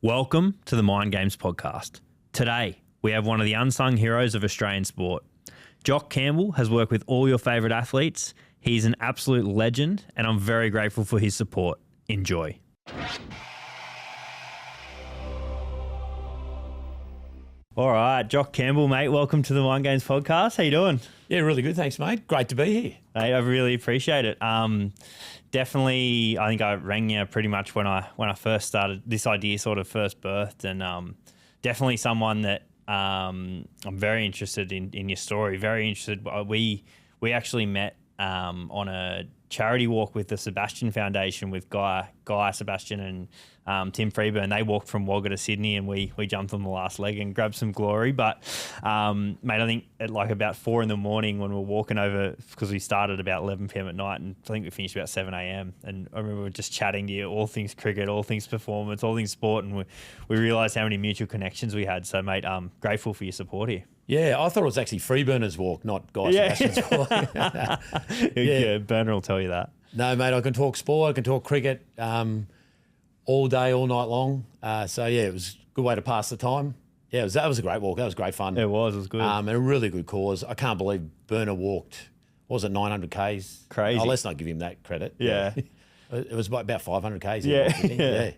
Welcome to the Mind Games podcast. Today, we have one of the unsung heroes of Australian sport. Jock Campbell has worked with all your favourite athletes. He's an absolute legend, and I'm very grateful for his support. Enjoy. All right, Jock Campbell, mate, welcome to the Mind Games podcast. How you doing? Yeah, really good. Thanks, mate. Great to be here. Mate, I really appreciate it. Definitely, I think I rang you pretty much when I first started, this idea sort of first birthed, and definitely someone that I'm very interested in your story. Very interested. We actually met on a charity walk with the Sebastian Foundation with Guy, Sebastian, and Tim Freeburn. They walked from Wagga to Sydney, and we jumped on the last leg and grabbed some glory. But mate, I think at like about 4 a.m. when we were walking over, because we started about 11 p.m. at night, and I think we finished about 7 a.m. And I remember just chatting to you, all things cricket, all things performance, all things sport, and we realised how many mutual connections we had. So mate, I'm grateful for your support here. Yeah, I thought it was actually Freeburner's walk, not Guy Sebastian's walk. Yeah, Burner will tell you that. No, mate, I can talk sport, I can talk cricket all day, all night long. So, yeah, it was a good way to pass the time. Yeah, that was a great walk. That was great fun. It was good. And a really good cause. I can't believe Burner walked, what was it, 900 Ks? Crazy. Oh, let's not give him that credit. Yeah. It was about 500 Ks. Yeah. Yeah.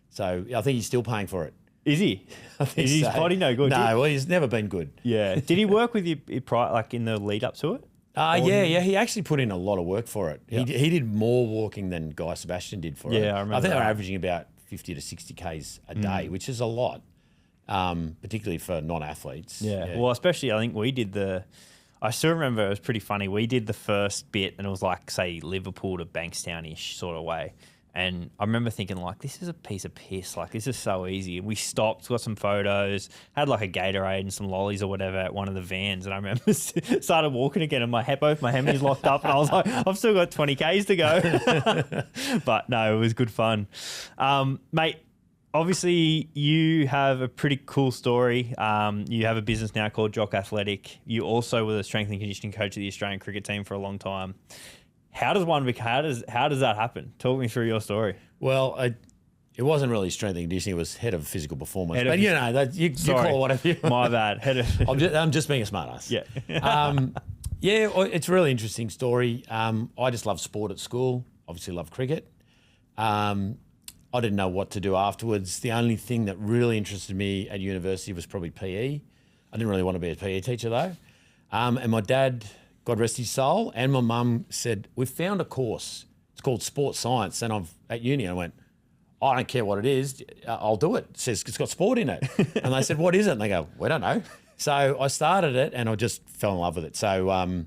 So, I think he's still paying for it. Is he? I think Is his body no good? No, well, he's never been good. Yeah. Did he work with you like in the lead up to it? Yeah. He actually put in a lot of work for it. Yeah. He did more walking than Guy Sebastian did for it. Yeah, I remember think that. they're averaging about 50 to 60 Ks a day, which is a lot, particularly for non-athletes. Yeah. Well, especially I think we did I still remember it was pretty funny. We did the first bit, and it was like, say, Liverpool to Bankstown-ish sort of way. And I remember thinking, like, this is a piece of piss. Like, this is so easy. And we stopped, got some photos, had like a Gatorade and some lollies or whatever at one of the vans. And I remember started walking again, and both my hammies locked up. And I was like, I've still got 20 Ks to go. But no, it was good fun. Mate, obviously you have a pretty cool story. You have a business now called Jock Athletic. You also were the strength and conditioning coach of the Australian cricket team for a long time. How does that happen? Talk me through your story. Well, it wasn't really strength and conditioning. It was head of physical performance. But you call it whatever you want. My bad. I'm just being a smartass. Yeah. Yeah, it's a really interesting story. I just loved sport at school. Obviously loved cricket. I didn't know what to do afterwards. The only thing that really interested me at university was probably PE. I didn't really want to be a PE teacher though. And my dad, God rest his soul, and my mum said, we've found a course. It's called sports science. And at uni, I went, I don't care what it is. I'll do it. It says it's got sport in it. And they said, what is it? And they go, we don't know. So I started it, and I just fell in love with it. So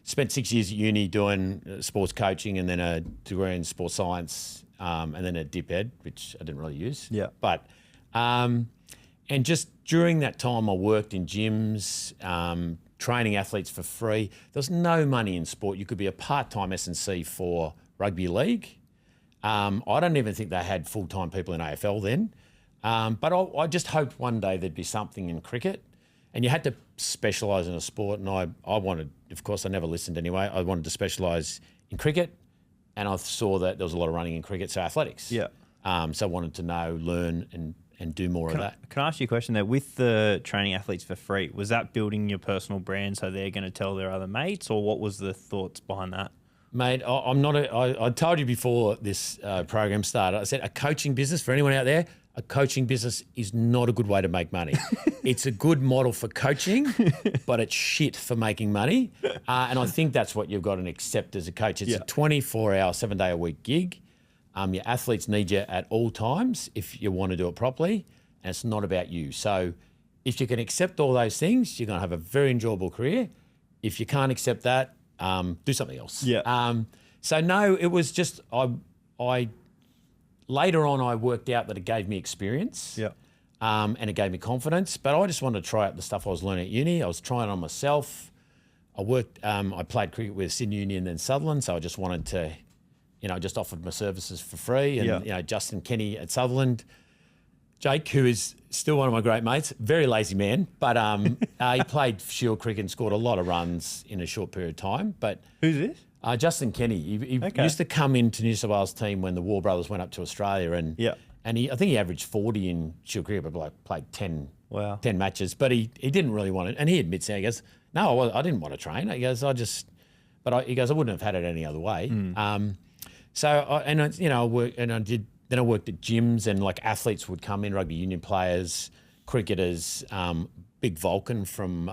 spent 6 years at uni doing sports coaching, and then a degree in sports science, and then a dip ed, which I didn't really use. Yeah. But, and just during that time, I worked in gyms, training athletes for free. There's no money in sport. You could be a part-time S&C for rugby league. I don't even think they had full-time people in AFL then. But I just hoped one day there'd be something in cricket, and you had to specialise in a sport. And I wanted, of course, I never listened anyway. I wanted to specialise in cricket, and I saw that there was a lot of running in cricket, so athletics. Yeah. So I wanted to know, learn, and do more of that. Can I ask you a question there? With the training athletes for free, was that building your personal brand so they're going to tell their other mates, or what was the thoughts behind that? Mate, I told you before this program started, I said a coaching business, for anyone out there, a coaching business is not a good way to make money. It's a good model for coaching, but it's shit for making money. And I think that's what you've got to accept as a coach. It's a 24-hour, 7-day-a-week gig. Your athletes need you at all times if you want to do it properly, and it's not about you. So if you can accept all those things, you're going to have a very enjoyable career. If you can't accept that, do something else. Yeah. So no, it was just I later on I worked out that it gave me experience. Yeah. And it gave me confidence. But I just wanted to try out the stuff I was learning at uni. I was trying it on myself. I played cricket with Sydney Uni and then Sutherland, so I just wanted to, just offered my services for free. And, Justin Kenny at Sutherland, Jake, who is still one of my great mates, very lazy man, but he played Shield cricket and scored a lot of runs in a short period of time. But who's this? Justin Kenny. He used to come into New South Wales team when the War Brothers went up to Australia, and and I think he averaged 40 in Shield cricket, but played 10 Wow. 10 matches, but he didn't really want it. And he admits it. He goes, no, I didn't want to train. He goes, he goes, I wouldn't have had it any other way. I worked at gyms, and like athletes would come in, rugby union players, cricketers, Big Vulcan from,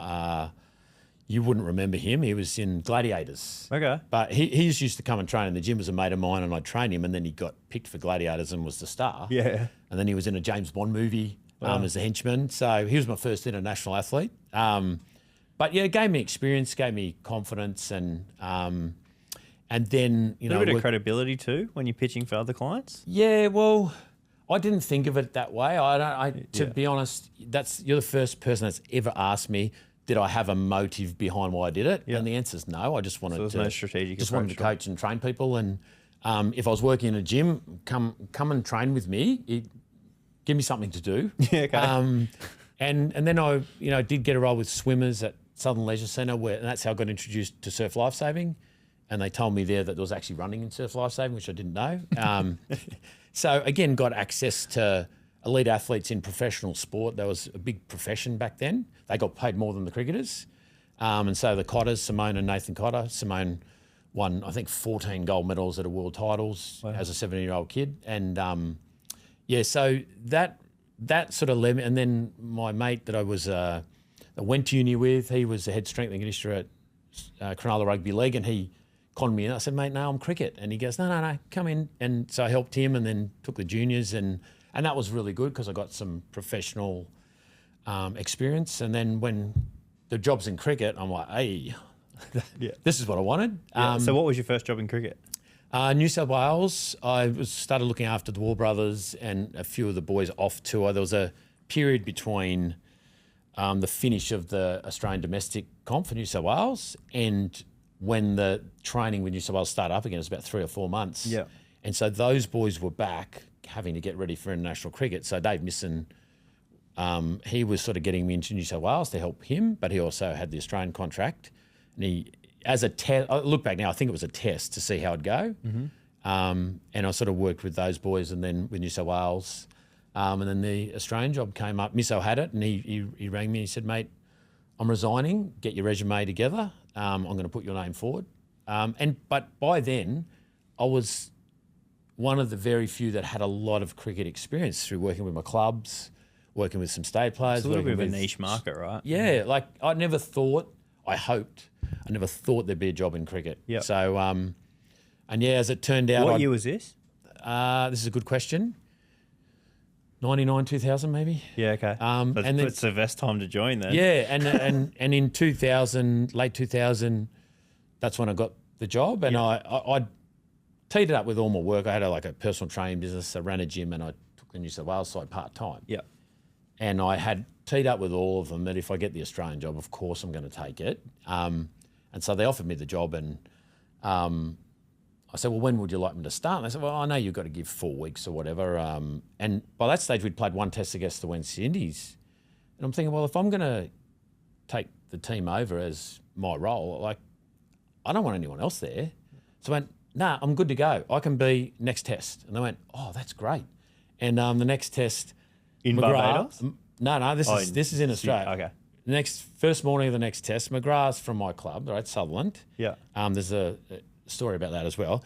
you wouldn't remember him. He was in Gladiators. Okay. But he used to come and train in the gym as a mate of mine, and I'd train him, and then he got picked for Gladiators and was the star. Yeah. And then he was in a James Bond movie as a henchman. So he was my first international athlete. But yeah, it gave me experience, gave me confidence, and then, A little bit of credibility too when you're pitching for other clients. Yeah, well, I didn't think of it that way. To be honest, you're the first person that's ever asked me, did I have a motive behind why I did it? Yeah. And the answer is no. I just wanted no strategic wanted to coach and train people. And if I was working in a gym, come and train with me. Give me something to do. Yeah, okay. And then I did get a role with swimmers at Southern Leisure Centre, and that's how I got introduced to surf lifesaving. And they told me there that there was actually running in surf lifesaving, which I didn't know. So again, got access to elite athletes in professional sport. That was a big profession back then. They got paid more than the cricketers. And so the Cotters, Simone and Nathan Cotter. Simone won, I think, 14 gold medals at a world titles as a 17-year-old kid. And so that sort of led me. And then my mate that I went to uni with, he was the head strength and conditioner at Cronulla Rugby League, and he conned me in. I said, mate, no, I'm cricket. And he goes, no, come in. And so I helped him, and then took the juniors, and that was really good because I got some professional experience. And then when the job's in cricket, I'm like, hey, this is what I wanted. So what was your first job in cricket? New South Wales. I started looking after the War Brothers and a few of the boys off tour. There was a period between the finish of the Australian domestic comp for New South Wales and when the training with New South Wales started up again. It was about 3 or 4 months. Yeah. And so those boys were back having to get ready for international cricket. So Dave Nisson, he was sort of getting me into New South Wales to help him, but he also had the Australian contract. And as a test, I look back now, I think it was a test to see how it'd go. Mm-hmm. And I sort of worked with those boys and then with New South Wales. And then the Australian job came up. Misso had it, and he rang me and he said, mate, I'm resigning, get your resume together. I'm going to put your name forward. But by then, I was one of the very few that had a lot of cricket experience through working with my clubs, working with some state players. It's a little bit of a niche market, right? Yeah, like I never thought there'd be a job in cricket. Yep. So, as it turned out... What year was this? This is a good question. 99, 2000 maybe. Yeah, okay. It's the best time to join then. Yeah, and in 2000, late 2000, that's when I got the job, and I teed it up with all my work. I had a personal training business. I ran a gym, and I took the New South Wales side part-time. Yeah. And I had teed up with all of them that if I get the Australian job, of course I'm going to take it. And so they offered me the job, and I said, well, when would you like me to start? And they said, well, I know you've got to give 4 weeks or whatever. And by that stage, we'd played one test against the West Indies. And I'm thinking, well, if I'm going to take the team over as my role, I don't want anyone else there. So I went, nah, I'm good to go. I can be next test. And they went, oh, that's great. And the next test... In Barbados? No, this is in Australia. Okay. First morning of the next test, McGrath's from my club, right, Sutherland. Yeah. There's a story about that as well.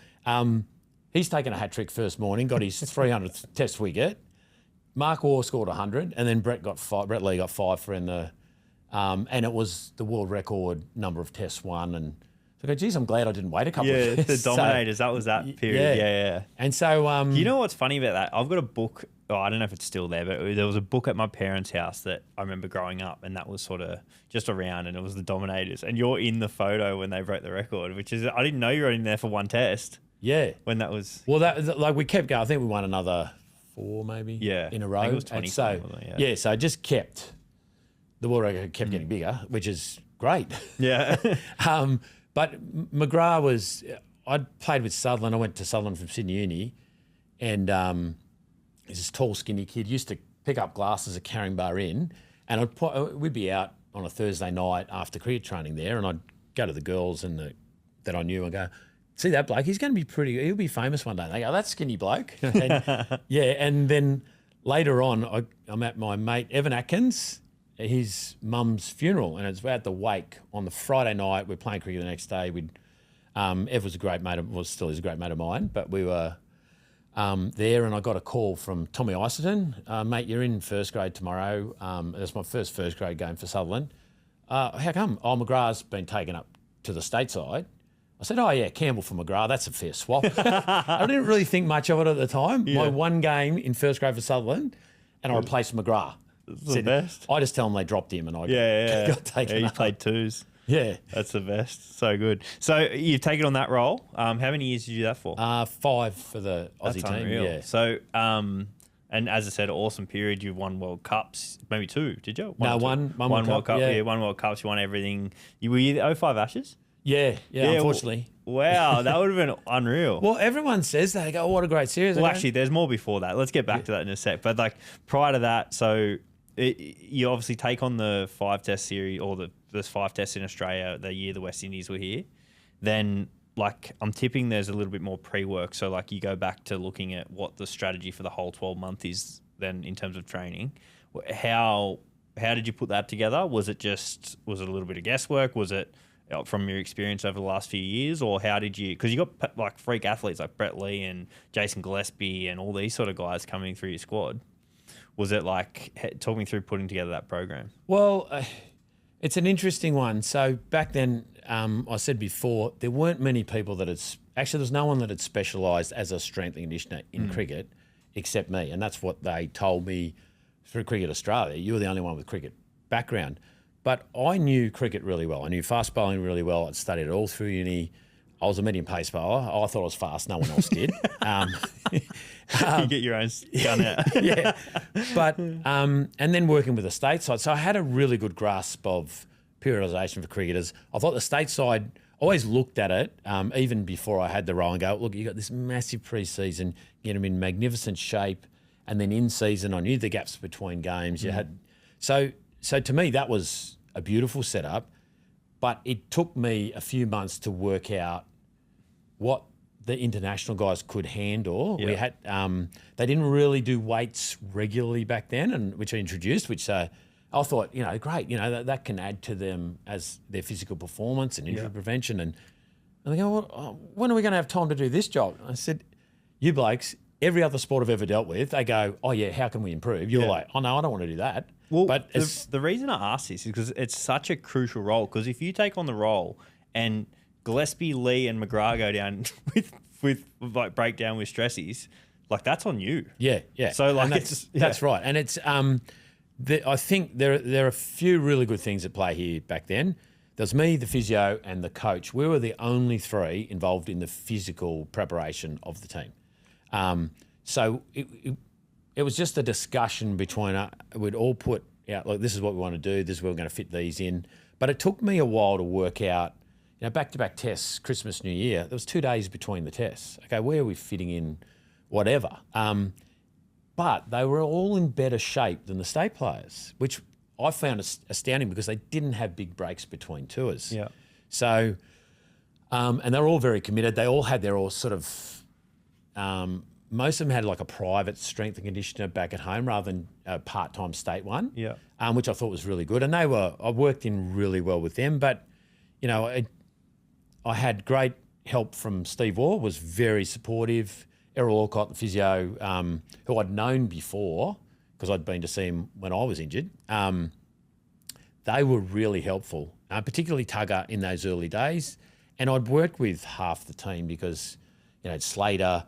He's taken a hat-trick first morning, got his 300th test wicket. Mark Waugh scored 100, and then Brett Lee got 5 for in the... and it was the world record number of tests won. And so I go, geez, I'm glad I didn't wait a couple of years. Yeah, the Dominators, that was that period. Yeah. And so... you know what's funny about that? I've got a book... Oh, I don't know if it's still there, but there was a book at my parents' house that I remember growing up, and that was sort of just around, and it was the Dominators. And you're in the photo when they broke the record, which is, I didn't know you were in there for one test. Yeah. When that was... Well, we kept going. I think we won another 4 maybe in a row. I think it was 20. So it just kept... The world record kept getting bigger, which is great. Yeah. But McGrath was... I'd played with Sutherland. I went to Sutherland from Sydney Uni, and... he's this tall, skinny kid, used to pick up glasses at Carring Inn, and we'd be out on a Thursday night after cricket training there, and I'd go to the girls that I knew and go, see that bloke? He's going to be he'll be famous one day. And they go, that skinny bloke. And, yeah, and then later on, I'm at my mate Evan Atkins, his mum's funeral, and it's at the wake on the Friday night. We're playing cricket the next day. Ev was a great mate still is a great mate of mine, but we were there, and I got a call from Tommy Iserton. Mate, you're in first grade tomorrow. That's my first grade game for Sutherland. How come? Oh, McGrath's been taken up to the stateside. I said, oh, yeah, Campbell for McGrath. That's a fair swap. I didn't really think much of it at the time. Yeah. My one game in first grade for Sutherland, and I replaced McGrath. That's the best. I just tell them they dropped him, and I got taken up. You played twos. Yeah. That's the best. So good. So you've taken on that role. How many years did you do that for? 5 for the Aussie team. Unreal. Yeah. So, and as I said, awesome period. You've won World Cups, maybe 2, did you? One World Cup. Yeah, 1 World Cups. You won everything. Were you the 05 Ashes? Yeah, unfortunately. Wow, that would have been unreal. Well, everyone says that. They go, oh, what a great series. Well, actually, there's more before that. Let's get back to that in a sec. But like prior to that, so you obviously take on the 5-test series, or there's 5 tests in Australia the year the West Indies were here. Then, like, I'm tipping there's a little bit more pre-work. So, like, you go back to looking at what the strategy for the whole 12-month is then in terms of training. How did you put that together? Was it a little bit of guesswork? Was it from your experience over the last few years, or how did you? Because you got like freak athletes like Brett Lee and Jason Gillespie and all these sort of guys coming through your squad. Was it like, talk me through putting together that program? Well, it's an interesting one. So back then, I said before, there weren't many people that there's no one that had specialised as a strength and conditioner in cricket except me, and that's what they told me through Cricket Australia. You were the only one with cricket background. But I knew cricket really well. I knew fast bowling really well. I'd studied it all through uni. I was a medium pace bowler. I thought I was fast. No one else did. You get your own gun out. Yeah. But, and then working with the stateside. So I had a really good grasp of periodisation for cricketers. I thought the stateside, always looked at it, even before I had the role, and go, look, you got this massive pre-season, get them in magnificent shape. And then in season, I knew the gaps between games. You had, so to me, that was a beautiful setup, but it took me a few months to work out what the international guys could handle. Yeah. We had they didn't really do weights regularly back then, and which I introduced, which I thought, great, that can add to them as their physical performance and injury prevention. And they go, well, when are we going to have time to do this job? I said, you blokes, every other sport I've ever dealt with, they go, oh yeah, how can we improve? You're like, oh no, I don't want to do that. Well, but the reason I ask this is because it's such a crucial role. Because if you take on the role and Gillespie, Lee, and McGrath go down with like breakdown with stressies, like that's on you. Yeah. So like that's right. And it's I think there are a few really good things at play here back then. There's me, the physio, and the coach. We were the only 3 involved in the physical preparation of the team. So it was just a discussion between, we'd all put out, like, this is what we want to do, this is where we're going to fit these in. But it took me a while to work out, back-to-back tests, Christmas, New Year, there was 2 days between the tests. Okay, where are we fitting in whatever? But they were all in better shape than the state players, which I found astounding because they didn't have big breaks between tours. Yeah. So, and they were all very committed. They all had their all sort of, most of them had like a private strength and conditioner back at home rather than a part-time state one. Yeah. Which I thought was really good. And I worked in really well with them. But, I I had great help from Steve Waugh, was very supportive. Errol Alcott, the physio, who I'd known before because I'd been to see him when I was injured. They were really helpful, particularly Tugger in those early days. And I'd worked with half the team because, Slater,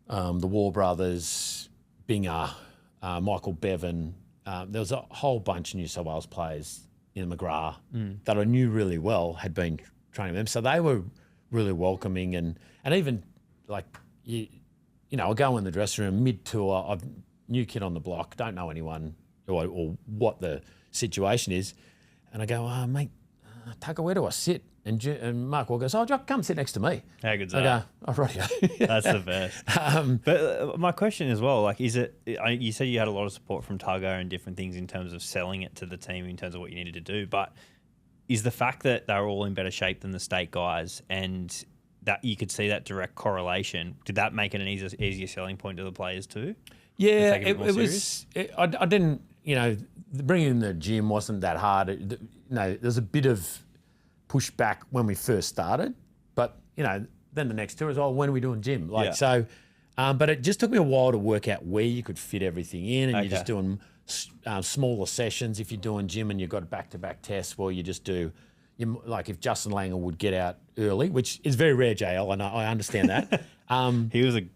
the Waugh brothers, Binger, Michael Bevan. There was a whole bunch of New South Wales players in McGrath that I knew really well, had been training them. So they were really welcoming and even like, I go in the dressing room mid-tour, I've new kid on the block, don't know anyone or what the situation is. And I go, mate, Tucker, where do I sit? And Mark Waugh goes, Jock, come sit next to me. How good's I that? go, right. That's the best. But my question as well, like, is it, you said you had a lot of support from Tugger and different things in terms of selling it to the team in terms of what you needed to do, but is the fact that they're all in better shape than the state guys and that you could see that direct correlation. Did that make it an easier selling point to the players too? Yeah, it was. I didn't. Bringing in the gym wasn't that hard. There's a bit of pushback when we first started, but then the next two is, when are we doing gym? But it just took me a while to work out where you could fit everything in, and you're just doing smaller sessions. If you're doing gym and you've got back-to-back tests, well, you just do. Like if Justin Langer would get out early, which is very rare, JL, and I understand that. He was a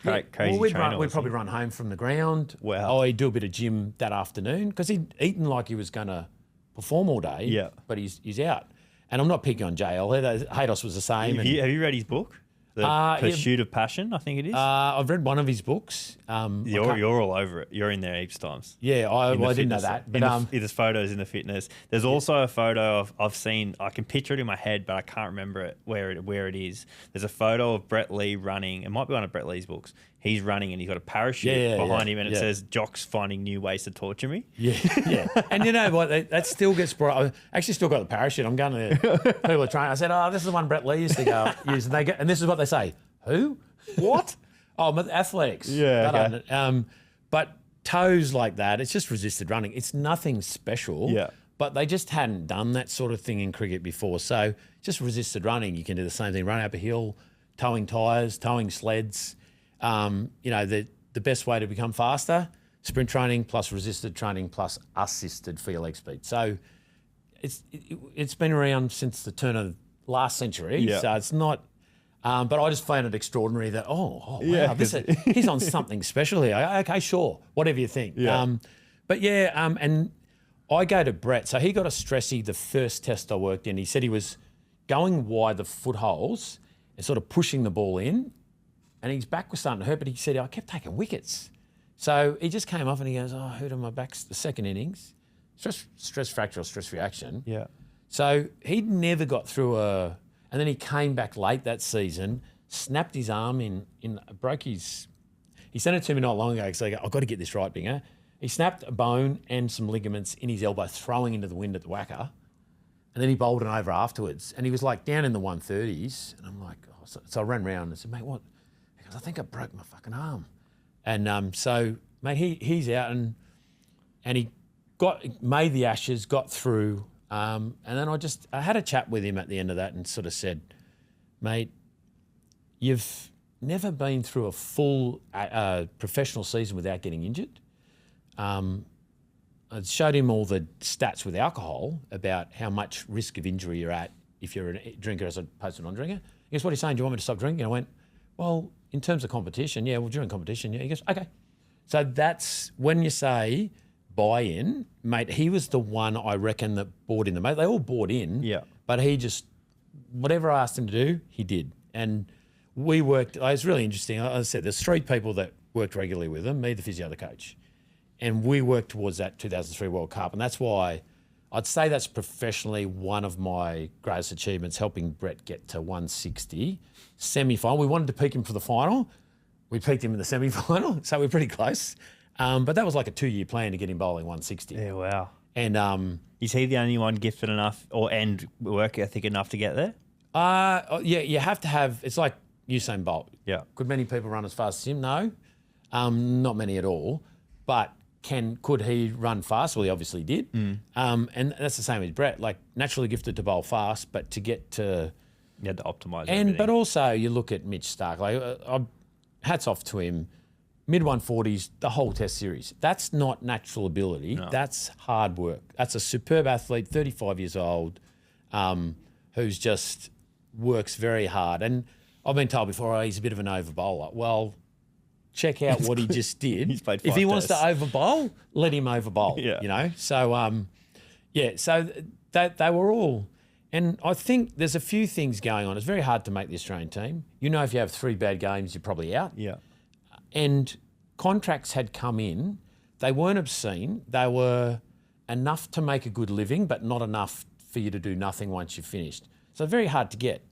crazy trainer. We'd probably run home from the ground. Wow. I'd do a bit of gym that afternoon because he'd eaten like he was going to perform all day. Yeah. But he's out. And I'm not picking on JL. Haydos was the same. Have you read his book? The Pursuit of Passion, I think it is. I've read one of his books. You're all over it. You're in there heaps times. Yeah, I didn't know that. But there's photos in the fitness. There's also a photo I've seen. I can picture it in my head, but I can't remember it where it is. There's a photo of Brett Lee running. It might be one of Brett Lee's books. He's running and he's got a parachute behind him, and it says, "Jock's finding new ways to torture me." Yeah. And you know what? That still gets brought. I actually still got the parachute. I'm going to people are trying. I said, "Oh, this is the one Brett Lee used to go use," and this is what they say. Who? What? But athletics. Yeah. Okay. But toes like that, it's just resisted running. It's nothing special. Yeah. But they just hadn't done that sort of thing in cricket before. So just resisted running. You can do the same thing. Run up a hill, towing tyres, towing sleds. The best way to become faster, sprint training plus resisted training plus assisted for your leg speed. So it's been around since the turn of last century. Yeah. So it's not. But I just found it extraordinary that, wow, he's on something special here. Okay, sure, whatever you think. Yeah. And I go to Brett. So he got a stressy the first test I worked in. He said he was going wide the footholes and sort of pushing the ball in, and his back was starting to hurt, but he said, I kept taking wickets. So he just came off and he goes, I hurt on my back the second innings. Stress fracture or stress reaction. Yeah. So he'd never got through and then he came back late that season, snapped his arm broke his, he sent it to me not long ago because I go, I've got to get this right, Binger. He snapped a bone and some ligaments in his elbow, throwing into the wind at the whacker. And then he bowled it over afterwards. And he was like down in the 130s. And I'm like, so I ran round and said, mate, what? He goes, I think I broke my fucking arm. And so, mate, he's out and he made the Ashes, got through. And then I had a chat with him at the end of that and sort of said, mate, you've never been through a full professional season without getting injured. I showed him all the stats with alcohol about how much risk of injury you're at if you're a drinker as opposed to a non-drinker. He goes, what are you saying? Do you want me to stop drinking? I went, well, in terms of competition, yeah, well, during competition, yeah. He goes, okay. So that's when you say buy-in, mate, he was the one I reckon that bought in. Mate, they all bought in, but he just, whatever I asked him to do, he did. And we worked, it was really interesting. I said, there's 3 people that worked regularly with him, me, the physio, the coach. And we worked towards that 2003 World Cup. And that's why I'd say that's professionally one of my greatest achievements, helping Brett get to 160 semi-final. We wanted to peak him for the final. We peaked him in the semi-final, so we're pretty close. But that was like a 2-year plan to get him bowling 160. Yeah, wow. And is he the only one gifted enough and work ethic enough to get there? Yeah, you have to have, it's like Usain Bolt. Yeah. Could many people run as fast as him? No. Not many at all. But could he run fast? Well, he obviously did. And that's the same with Brett. Like, naturally gifted to bowl fast, but to get to... You had to optimise everything. But also, you look at Mitch Stark. Like, hats off to him. Mid-140s, the whole test series. That's not natural ability. No. That's hard work. That's a superb athlete, 35 years old, who's just works very hard. And I've been told before, he's a bit of an over bowler. Well... check out what he just did. He's played 5 if he tests. wants to over bowl, let him over bowl. Yeah. You know. So so that they were all, and I think there's a few things going on. It's very hard to make the Australian team. You know, if you have 3 bad games, you're probably out. Yeah. And contracts had come in. They weren't obscene. They were enough to make a good living, but not enough for you to do nothing once you've finished. So very hard to get.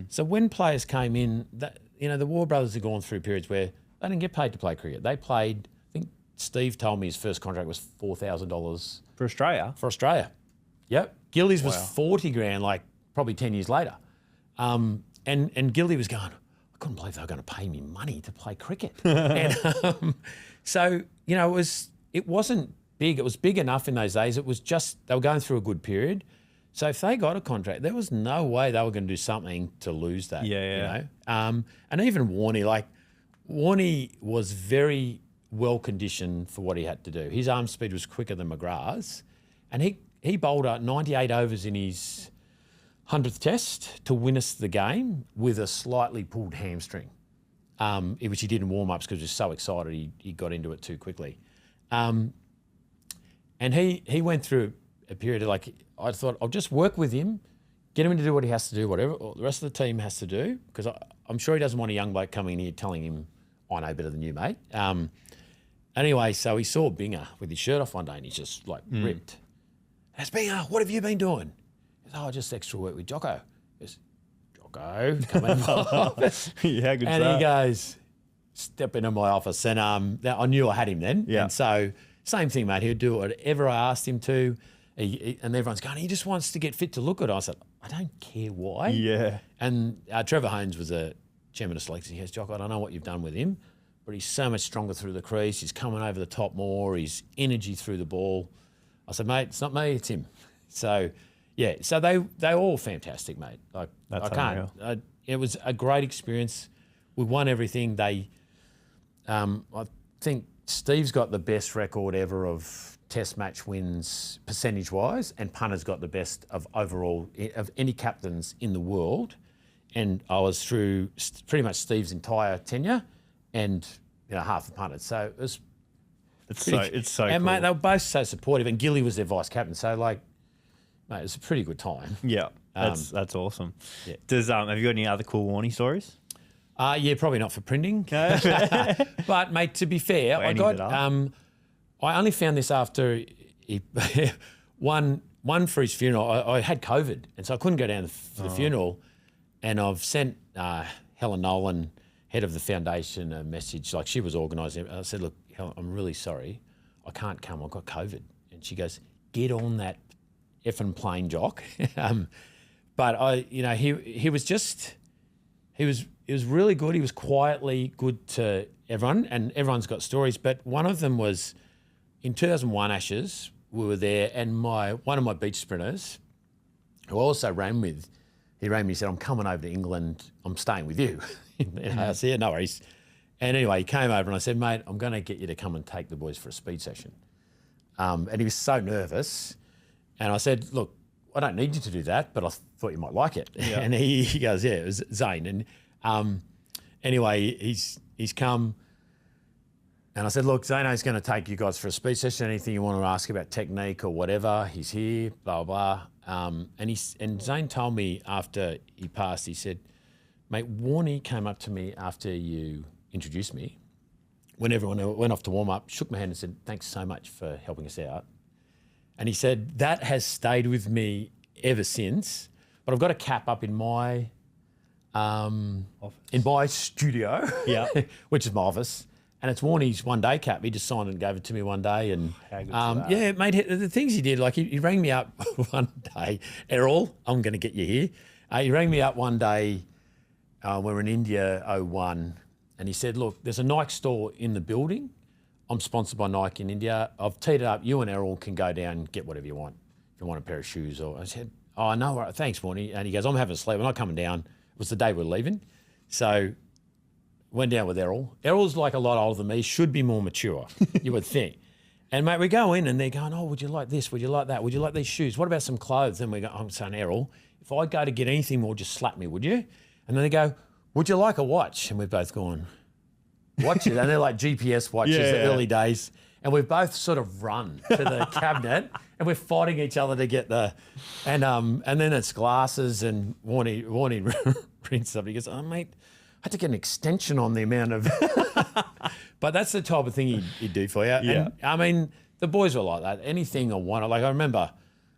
So when players came in, the War Brothers had gone through periods where they didn't get paid to play cricket. They played, I think Steve told me his first contract was $4,000. For Australia? For Australia. Yep. Gillies was 40 grand, like probably 10 years later. and Gildy was going, I couldn't believe they were going to pay me money to play cricket. And so, you know, it wasn't big. It was big enough in those days. It was just, they were going through a good period. So if they got a contract, there was no way they were going to do something to lose that. Yeah. You know? And even Warnie was very well conditioned for what he had to do. His arm speed was quicker than McGrath's, and he bowled out 98 overs in his 100th test to win us the game with a slightly pulled hamstring, which he did in warm-ups because he was so excited he got into it too quickly. And he went through a period of I thought, I'll just work with him, get him to do what he has to do, whatever the rest of the team has to do, because I'm sure he doesn't want a young bloke coming in here telling him, I know better than you, mate. Anyway, so he saw Binger with his shirt off one day and he's just ripped. That's Binger, what have you been doing? He goes, just extra work with Jocko. He goes, Jocko, come in my office. Yeah, good And start. he goes, step into my office. And I knew I had him then. Yeah. And so same thing, mate. He'd do whatever I asked him to. And everyone's going, he just wants to get fit to look at it. I said, I don't care why. Yeah. And Trevor Holmes was a chairman of selectors. He goes, Jock, I don't know what you've done with him, but he's so much stronger through the crease. He's coming over the top more. His energy through the ball. I said, mate, it's not me, it's him. So, yeah. So they're all fantastic, mate. Like, That's I can't. It was a great experience. We won everything. I think Steve's got the best record ever of Test match wins percentage-wise, and Punter's got the best of overall of any captains in the world. And I was through pretty much Steve's entire tenure, and half the Punter. So it was. It's so and cool. mate, they were both so supportive, and Gilly was their vice captain. So mate, it was a pretty good time. Yeah, that's awesome. Yeah. Have you got any other cool Warnie stories? Yeah, probably not for printing. But mate, to be fair, I only found this after one for his funeral. I had COVID, and so I couldn't go down for the funeral. And I've sent Helen Nolan, head of the foundation, a message. Like, she was organising it. I said, look, Helen, I'm really sorry. I can't come. I've got COVID. And she goes, get on that effing plane, Jock. But he was really good. He was quietly good to everyone, and everyone's got stories. But one of them was in 2001 Ashes. We were there, and one of my beach sprinters, who I also ran with, he rang me. He said, "I'm coming over to England. I'm staying with you." I said, "Yeah, no worries." And anyway, he came over, and I said, "Mate, I'm going to get you to come and take the boys for a speed session." And he was so nervous, and I said, "Look, I don't need you to do that, but I thought you might like it." Yeah. And he goes, "Yeah, it was Zane." And anyway, he's come, and I said, "Look, Zano's going to take you guys for a speed session. Anything you want to ask about technique or whatever, he's here, blah, blah." And Zane told me after he passed, he said, "Mate, Warnie came up to me after you introduced me, when everyone went off to warm up, shook my hand and said, 'Thanks so much for helping us out.'" And he said, that has stayed with me ever since. But I've got a cap up in my studio, Yeah. which is my office. And it's Warnie's one-day cap. He just signed it and gave it to me one day. And How good's that? yeah, mate, the things he did, like he rang me up one day. Errol, I'm going to get you here. He rang me up one day. We were in India 01. And he said, "Look, there's a Nike store in the building. I'm sponsored by Nike in India. I've teed it up. You and Errol can go down and get whatever you want. If you want a pair of shoes." Or I said, "Oh, no, all right, thanks, Warnie." And he goes, "I'm having a sleep. I'm not coming down." It was the day we were leaving. So went down with Errol. Errol's like a lot older than me, should be more mature, you would think. And mate, we go in and they're going, "Oh, would you like this? Would you like that? Would you like these shoes? What about some clothes?" And we go, "I'm saying, Errol, if I go to get anything more, just slap me, would you?" And then they go, "Would you like a watch?" And we're both going, "Watches?" And they're like GPS watches, the early days. And we've both sort of run to the cabinet and we're fighting each other to get and then it's glasses, and Warnie brings something. He goes, "Oh, mate, I had to get an extension on the amount of..." But that's the type of thing he'd do for you. Yeah. And, I mean, the boys were like that. Anything I wanted. Like, I remember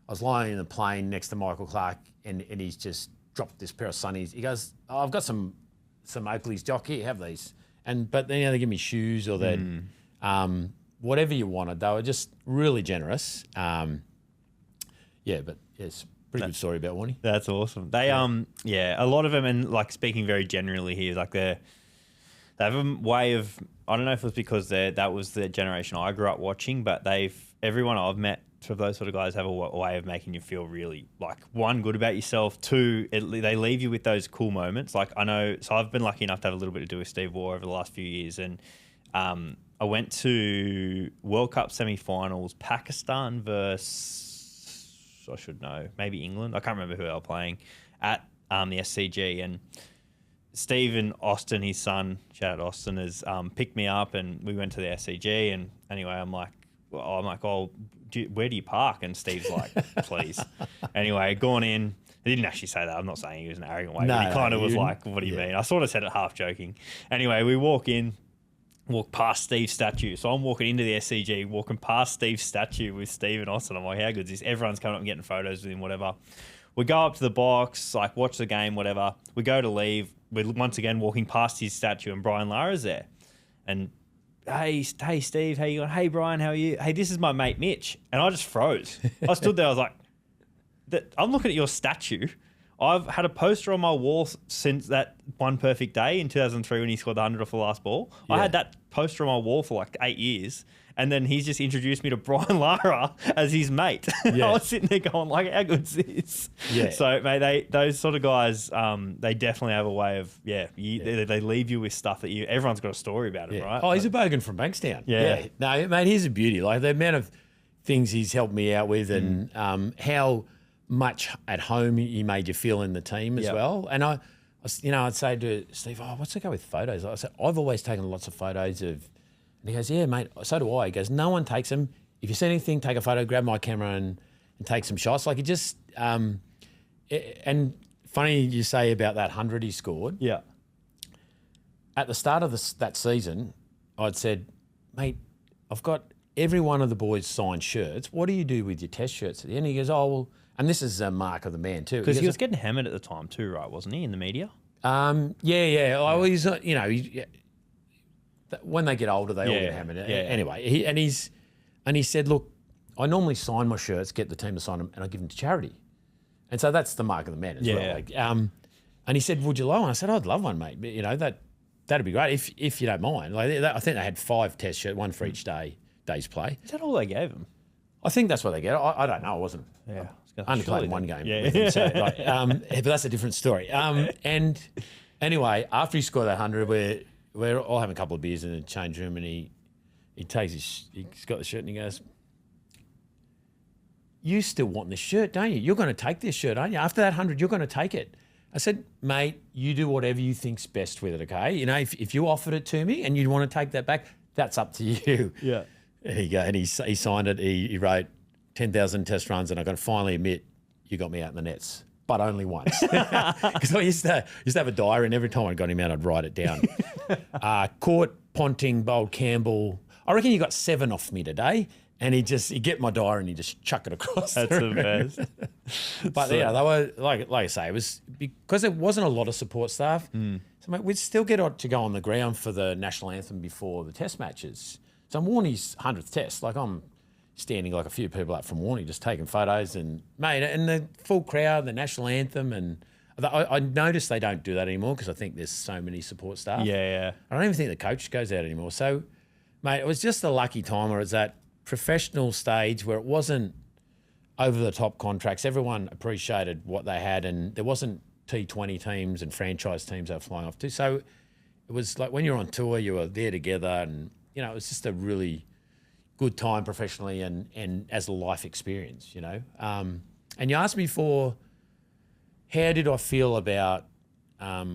I was lying in the plane next to Michael Clark and he's just dropped this pair of sunnies. He goes, "Oh, I've got some Oakleys, Jock, here, have these." But then they give me shoes or that, whatever you wanted. They were just really generous. But yes, Pretty good story about Warnie. That's awesome. They a lot of them, and like speaking very generally here, like they have a way of, I don't know if it was because that was the generation I grew up watching, but everyone I've met of those sort of guys have a way of making you feel really like, one, good about yourself, two, they leave you with those cool moments. Like I know, so I've been lucky enough to have a little bit to do with Steve Waugh over the last few years, and I went to World Cup semi-finals, Pakistan versus, I should know, maybe England. I can't remember who they were playing at the SCG. And Stephen Austin, his son, shout out Austin, has picked me up, and we went to the SCG. And anyway, I'm like, oh, where do you park? And Steve's like, please. Anyway, gone in. He didn't actually say that. I'm not saying he was an arrogant way, but he kind of was like, what do you mean? I sort of said it half joking. Anyway, we walk past Steve's statue. So I'm walking into the SCG, walking past Steve's statue with Steve and Austin. I'm like, how good is this? Everyone's coming up and getting photos with him, whatever. We go up to the box, like watch the game, whatever. We go to leave. We're once again walking past his statue, and Brian Lara's there. And hey Steve, how you going? Hey Brian, how are you? Hey, this is my mate Mitch. And I just froze. I stood there, I was like, I'm looking at your statue. I've had a poster on my wall since that one perfect day in 2003 when he scored the 100 off the last ball. Yeah. I had that poster on my wall for like 8 years. And then he's just introduced me to Brian Lara as his mate. Yeah. I was sitting there going, like, how good's this? Yeah. So, mate, those sort of guys, they definitely have a way of, they leave you with stuff that everyone's got a story about it, right? Oh, he's a bogan from Bankstown. Yeah. No, mate, he's a beauty. Like, the amount of things he's helped me out with, and how much at home he made you feel in the team as well. And I'd say to Steve, what's the go with photos? I said, I've always taken lots of photos of, and he goes, yeah, mate, so do I. He goes, no one takes them. If you see anything, take a photo, grab my camera and take some shots. Like, it just, and funny you say about that 100 he scored. Yeah. At the start of that season, I'd said, mate, I've got every one of the boys signed shirts. What do you do with your test shirts at the end? He goes, oh, well, and this is a mark of the man too. Because he was getting hammered at the time too, right? Wasn't he, in the media? Yeah. Oh, he's, when they get older, they all get hammered. Yeah. Anyway, he said, look, I normally sign my shirts, get the team to sign them, and I give them to charity. And so that's the mark of the man as well. Like, and he said, would you love one? I said, I'd love one, mate. But, that'd be great if you don't mind. Like, I think they had 5 test shirts, one for each day's play. Is that all they gave him? I think that's what they get. I don't know. I wasn't. Yeah. I only played one game. Yeah. So, but that's a different story. And anyway, after he scored that 100, we're all having a couple of beers in the change room, and he takes he's got the shirt and he goes, you still want this shirt, don't you? You're going to take this shirt, aren't you? After that 100, you're going to take it. I said, mate, you do whatever you think's best with it, okay? If you offered it to me and you want to take that back, that's up to you. Yeah. And he signed it. He wrote 10,000 test runs, and I got to finally admit, you got me out in the nets, but only once. Because I used to have a diary, and every time I got him out, I'd write it down. Caught, Ponting, bowled Campbell. I reckon you got 7 off me today. And he'd get my diary and he'd just chuck it across. That's the best. But they were, like I say, it was because there wasn't a lot of support staff. So mate, we'd still get to go on the ground for the national anthem before the test matches. So I'm Warnie's 100th test. Like, I'm standing like a few people up from Warnie just taking photos, and mate, and the full crowd, the national anthem, and I noticed they don't do that anymore because I think there's so many support staff. Yeah. I don't even think the coach goes out anymore. So, mate, it was just a lucky time where it's that professional stage where it wasn't over-the-top contracts. Everyone appreciated what they had, and there wasn't T20 teams and franchise teams they were flying off to. So it was like when you're on tour, you were there together, and, it was just a really good time professionally and as a life experience, And you asked me for how did I feel about, I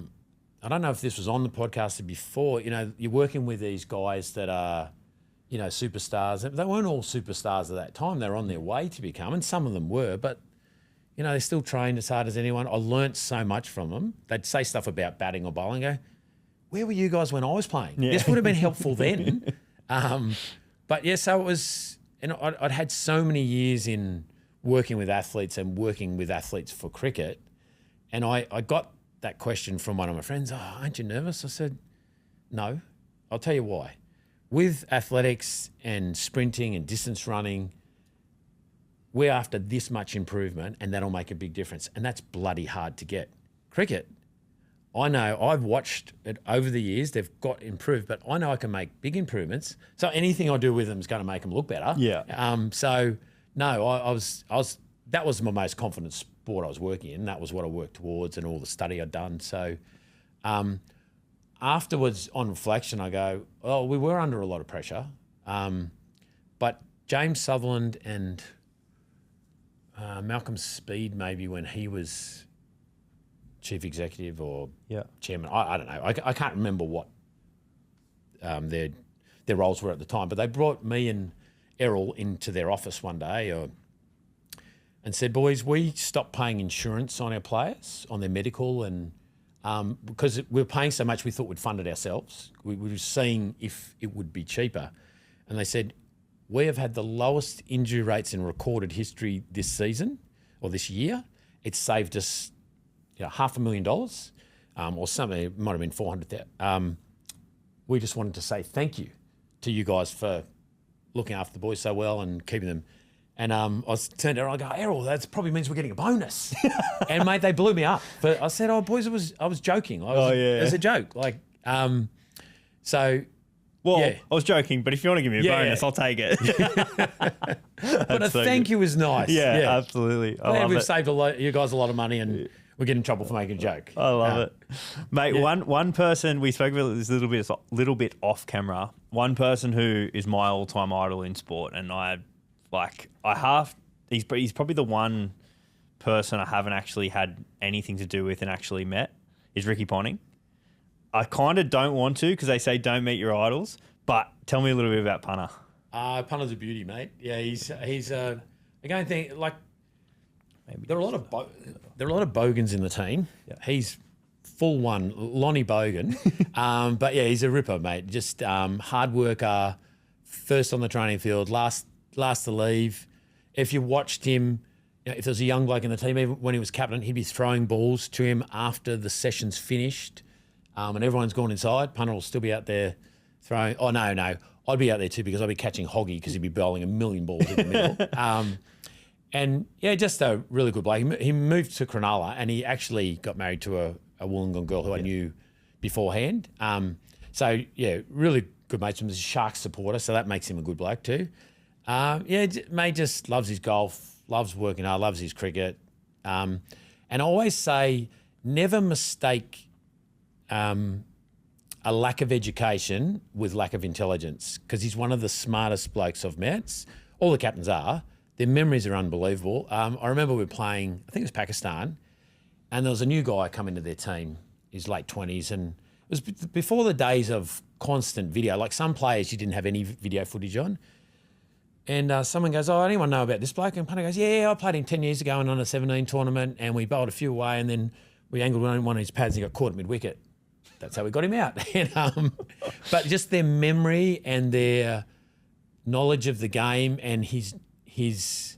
don't know if this was on the podcast before, you're working with these guys that are, superstars. They weren't all superstars at that time. They were on their way to become, and some of them were, but, they still trained as hard as anyone. I learnt so much from them. They'd say stuff about batting or bowling, go, where were you guys when I was playing? Yeah. This would have been helpful then. But yeah, so it was, and I'd had so many years in working with athletes and working with athletes for cricket, and I got that question from one of my friends, aren't you nervous? I said, no, I'll tell you why. With athletics and sprinting and distance running, we're after this much improvement and that'll make a big difference. And that's bloody hard to get. Cricket, I know I've watched it over the years. They've got improved, but I know I can make big improvements. So anything I do with them is going to make them look better. Yeah. So no, I was that was my most confident sport I was working in. That was what I worked towards and all the study I'd done. So afterwards, on reflection, I go, oh, we were under a lot of pressure. But James Sutherland and Malcolm Speed, maybe when he was chief executive or chairman, I don't know. I can't remember what their roles were at the time, but they brought me and Errol into their office one day and said, boys, we stopped paying insurance on our players, on their medical, and because we were paying so much, we thought we'd fund it ourselves. We were seeing if it would be cheaper. And they said, we have had the lowest injury rates in recorded history this season or this year. It's saved us $500,000 or something. It might have been 400,000. We just wanted to say thank you to you guys for looking after the boys so well and keeping them. And I turned around and I go, Errol, that probably means we're getting a bonus. And mate, they blew me up. But I said, oh boys, I was joking. It was a joke. Well, I was joking, but if you want to give me a bonus, I'll take it. But a thank you is nice. Yeah, absolutely. We've saved you guys a lot of money and we get in trouble for making a joke. I love it. Mate, one person, we spoke about this a little bit off camera, one person who is my all-time idol in sport, and he's probably the one person I haven't actually had anything to do with and actually met, is Ricky Ponting. I kind of don't want to because they say don't meet your idols, but tell me a little bit about Punter. Punter's a beauty, mate. Yeah, he's again thing like maybe there are a lot of Bogans in the team. Yeah. He's full one, Lonnie Bogan. But yeah, he's a ripper, mate. Just hard worker, first on the training field, last to leave. If you watched him, if there's a young bloke in the team, even when he was captain, he'd be throwing balls to him after the session's finished. And everyone's gone inside. Punter will still be out there throwing. Oh, no. I'd be out there too because I'd be catching Hoggy because he'd be bowling a million balls in the middle. And, yeah, just a really good bloke. He moved to Cronulla and he actually got married to a Wollongong girl who I knew beforehand. So, yeah, really good mates. He's a Sharks supporter, so that makes him a good bloke too. Mate just loves his golf, loves working hard, loves his cricket. And I always say never mistake a lack of education with lack of intelligence, because he's one of the smartest blokes I've met. All the captains are. Their memories are unbelievable. I remember we were playing, I think it was Pakistan, and there was a new guy come into their team, his late 20s, and it was before the days of constant video. Like some players you didn't have any video footage on. And someone goes, oh, anyone know about this bloke? And Punter goes, yeah, I played him 10 years ago in under 17 tournament and we bowled a few away and then we angled one of his pads and he got caught at mid-wicket. That's how we got him out. And, but just their memory and their knowledge of the game and his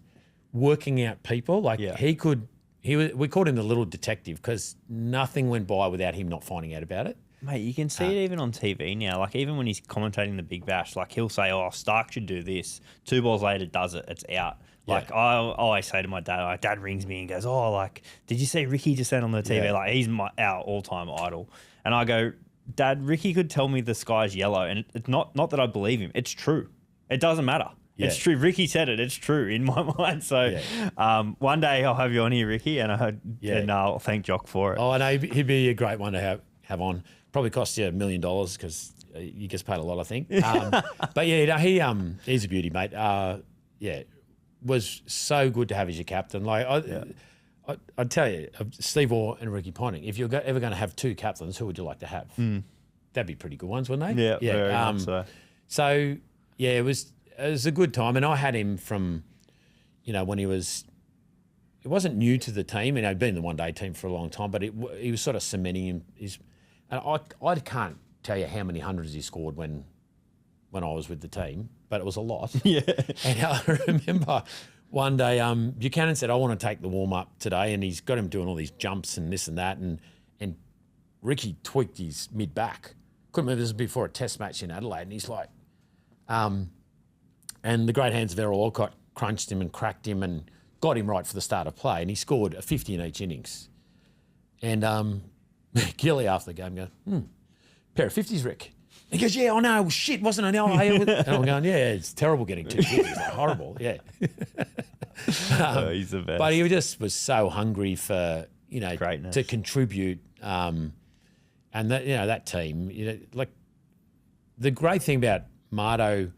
working out people. Like we called him the little detective because nothing went by without him not finding out about it. Mate, you can see it even on TV now. Like, even when he's commentating the Big Bash, like, he'll say, oh, Stark should do this. 2 balls later, does it. It's out. Like, I always say to my dad, like, Dad rings me and goes, oh, like, did you see Ricky just said on the TV? Yeah. Like, he's our all-time idol. And I go, Dad, Ricky could tell me the sky's yellow. And it's not that I believe him. It's true. It doesn't matter. Yeah. It's true. Ricky said it. It's true in my mind. So one day I'll have you on here, Ricky, and I'll thank Jock for it. Oh, I know. He'd be a great one to have on. Probably cost you $1 million because you gets paid a lot, I think. But he's a beauty, mate. Was so good to have as your captain. Like I'd tell you, Steve Orr and Ricky Ponting. If you're ever going to have 2 captains, who would you like to have? That'd be pretty good ones, wouldn't they? Yeah, very much so. So it was a good time, and I had him from, when he was. It wasn't new to the team, and he'd been in the one-day team for a long time, but he was sort of cementing him. And I can't tell you how many hundreds he scored when I was with the team, but it was a lot. Yeah. And I remember one day Buchanan said, I want to take the warm-up today, and he's got him doing all these jumps and this and that, and Ricky tweaked his mid-back. Couldn't remember, this was before a test match in Adelaide, and he's like, and the great hands of Errol Alcott crunched him and cracked him and got him right for the start of play. And he scored a 50 in each innings. And Gilly after the game goes, pair of 50s, Rick. He goes, yeah, I know. Well, shit, wasn't it? And I'm going, yeah, it's terrible getting 2 50s. It's like horrible, yeah. He's the best. But he just was so hungry for, greatness, to contribute. And that team, like the great thing about Mardo,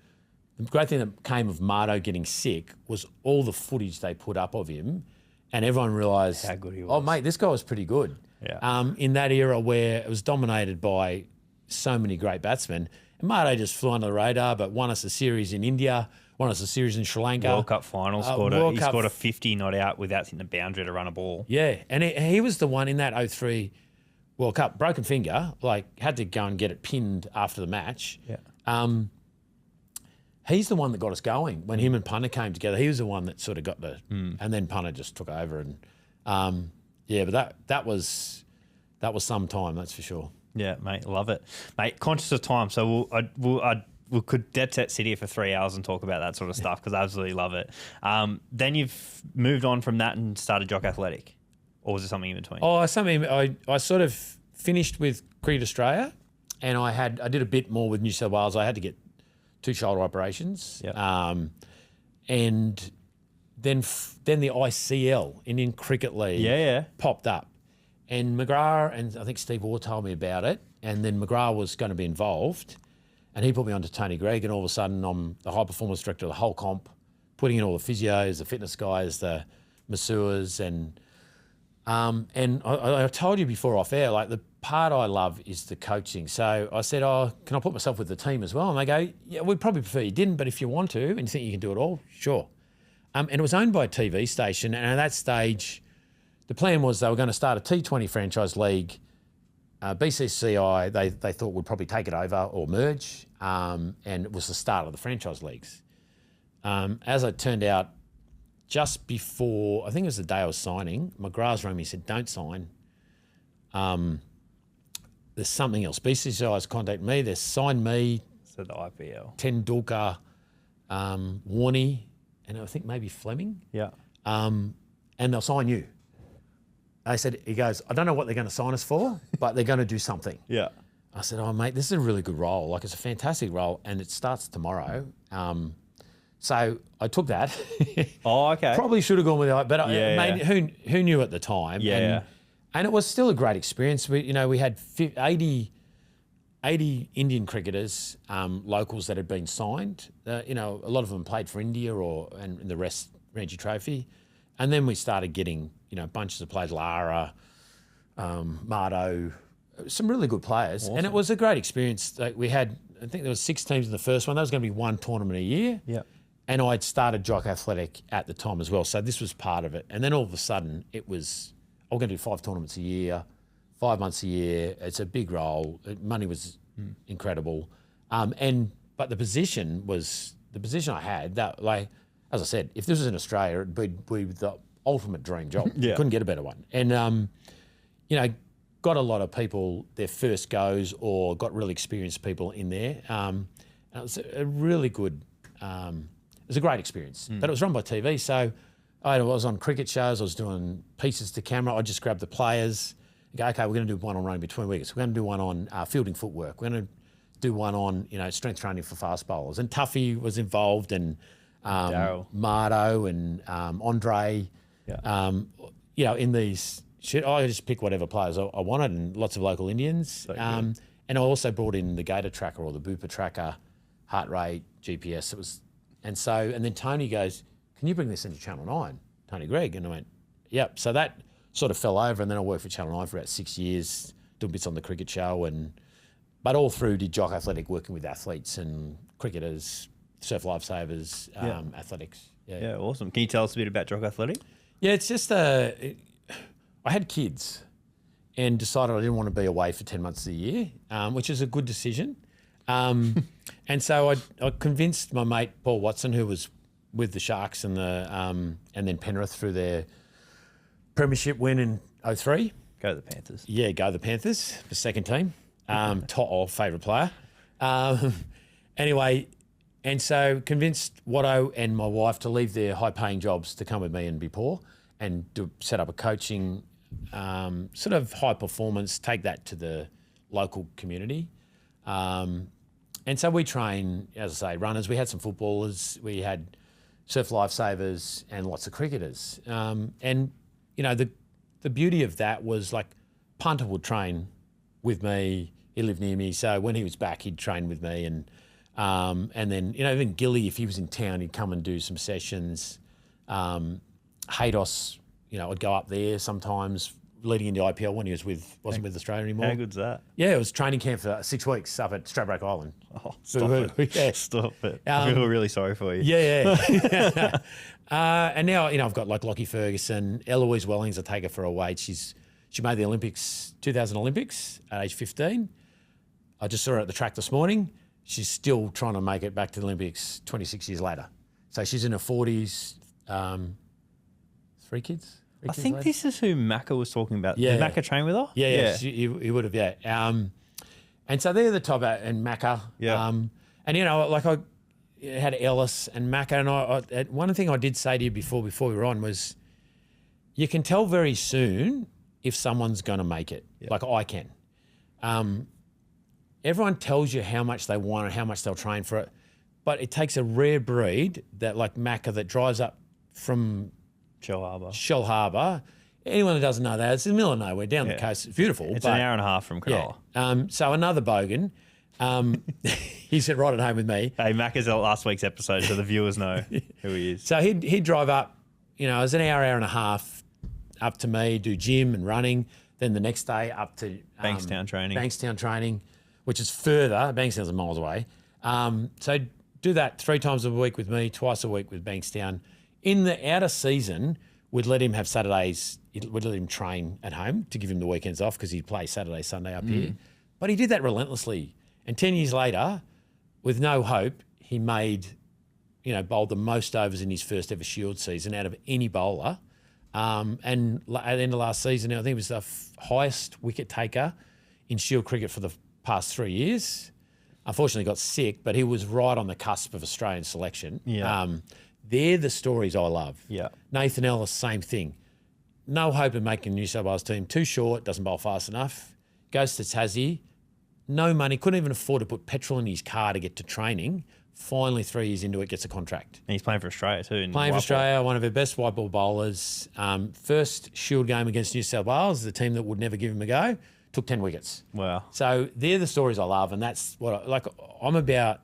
the great thing that came of Mardo getting sick was all the footage they put up of him, and everyone realised how good he was. Oh, mate, this guy was pretty good. Yeah. In that era where it was dominated by so many great batsmen, and Mardo just flew under the radar, but won us a series in India, won us a series in Sri Lanka. World Cup final, scored a 50 not out without hitting the boundary to run a ball. Yeah, and he was the one in that 03 World Cup, broken finger, like had to go and get it pinned after the match. Yeah. He's the one that got us going. When him and Punter came together, he was the one that sort of got the, and then Punter just took over. And but that was some time, that's for sure. Yeah, mate, love it, mate. Conscious of time, so we could dead set sit here for 3 hours and talk about that sort of stuff because I absolutely love it. Then you've moved on from that and started Jock Athletic, or was there something in between? I sort of finished with Cricket Australia, and I did a bit more with New South Wales. I had to get 2 shoulder operations, Yep. And then the ICL, Indian Cricket League, popped up, and McGrath and I think Steve Orr told me about it, and then McGrath was going to be involved, and he put me on to Tony Gregg, and all of a sudden I'm the high performance director of the whole comp, putting in all the physios, the fitness guys, the masseurs, and I told you before off air, like the part I love is the coaching. So I said, can I put myself with the team as well? And they go, yeah, we'd probably prefer you didn't, but if you want to and you think you can do it all, sure. And it was owned by a TV station. And at that stage, the plan was they were going to start a T20 franchise league. BCCI, they thought would probably take it over or merge. And it was the start of the franchise leagues. As it turned out, just before, I think it was the day I was signing, McGrath's rang me and said, don't sign. There's something else. BCCI's contacted me. They've signed me. So the IPL. Tendulkar, Warney, and I think maybe Fleming. Yeah. And they'll sign you. He goes, I don't know what they're going to sign us for, but they're going to do something. Yeah. I said, oh, mate, this is a really good role. Like, it's a fantastic role, and it starts tomorrow. So I took that. Oh, okay. Probably should have gone with it, but who knew at the time? Yeah. And it was still a great experience. We had 80 Indian cricketers, locals that had been signed. A lot of them played for India and the rest Ranji Trophy. And then we started getting, bunches of players, Lara, Mardo, some really good players. Awesome. And it was a great experience. We had, I think there was 6 teams in the first one. That was going to be 1 tournament a year. Yeah. And I'd started Jock Athletic at the time as well. So this was part of it. And then all of a sudden it was, I'm going to do 5 tournaments a year, 5 months a year. It's a big role. Money was incredible. But the position I had, that, like, as I said, if this was in Australia, it'd be the ultimate dream job. Yeah. You couldn't get a better one. And, got a lot of people their first goes or got really experienced people in there. And it was a really good, it was a great experience. But it was run by TV, so I was on cricket shows, I was doing pieces to camera, I'd just grab the players, and go, okay, we're going to do one on running between wickets, we're going to do one on fielding footwork, we're going to do one on strength training for fast bowlers. And Tuffy was involved, and Mardo and Andre, in these shit, I just pick whatever players I wanted, and lots of local Indians. And I also brought in the Gator tracker or the Bupa tracker, heart rate, GPS. And then Tony goes, can you bring this into Channel 9, Tony Gregg? And I went, yep. So that sort of fell over, and then I worked for Channel 9 for about 6 years, doing bits on the cricket show, but all through did Jock Athletic, working with athletes and cricketers, surf lifesavers, athletics. Yeah, awesome. Can you tell us a bit about Jock Athletic? Yeah, it's just I had kids and decided I didn't want to be away for 10 months a year, which is a good decision. And so I convinced my mate Paul Watson, who was with the Sharks and then Penrith through their premiership win in 2003. Go the Panthers. Yeah, go the Panthers, the second team. Favourite player. Anyway, And so convinced Watto and my wife to leave their high-paying jobs to come with me and be poor and set up a coaching, sort of high performance, take that to the local community. And so we train, as I say, runners. We had some footballers. We had surf lifesavers and lots of cricketers. And, you know, the beauty of that was like Punter would train with me. He lived near me. So when he was back, he'd train with me. And then, you know, even Gilly, if he was in town, he'd come and do some sessions. Haydos, you know, I'd go up there sometimes leading into IPL when he wasn't with Australia anymore. How good's that? Yeah, it was training camp for 6 weeks up at Stradbroke Island. Oh, stop it. Yeah. Stop it. I feel really sorry for you. Yeah. And now, you know, I've got like Lockie Ferguson, Eloise Wellings, I take her for a weight. She made the Olympics, 2000 Olympics at age 15. I just saw her at the track this morning. She's still trying to make it back to the Olympics 26 years later. So she's in her 40s, 3 kids. I think later. this is who Macca was talking about. Yeah. Did Macca train with her? Yeah. He would have, yeah. And so they're the top, and Macca. Yeah. And, you know, like I had Ellis and Macca, and one thing I did say to you before we were on was you can tell very soon if someone's going to make it, like I can. Everyone tells you how much they want and how much they'll train for it, but it takes a rare breed that like Macca that drives up from Shell Harbour. Anyone that doesn't know that, it's in the middle of nowhere, down the coast. It's beautiful. It's an hour and a half from Cronulla. Yeah. So another bogan, he's right at home with me. Hey, Macca's at last week's episode, so the viewers know who he is. So he'd drive up, you know, it was an hour and a half up to me, do gym and running. Then the next day up to Bankstown training, which is further. Bankstown's miles away. So do that 3 times a week with me, twice a week with Bankstown. In the outer season, we'd let him have Saturdays. We'd let him train at home to give him the weekends off because he'd play Saturday, Sunday up here. But he did that relentlessly. And 10 years later, with no hope, he made, you know, bowled the most overs in his first ever Shield season out of any bowler. And at the end of last season, I think it was the highest wicket taker in Shield cricket for the past 3 years. Unfortunately, got sick, but he was right on the cusp of Australian selection. Yeah. They're the stories I love. Yeah. Nathan Ellis, same thing. No hope of making the New South Wales team. Too short, doesn't bowl fast enough. Goes to Tassie. No money, couldn't even afford to put petrol in his car to get to training. Finally, 3 years into it, gets a contract. And he's playing for Australia too. Playing for Australia, one of our best white ball bowlers. First Shield game against New South Wales, the team that would never give him a go, took 10 wickets. Wow. So they're the stories I love, and that's what I'm about.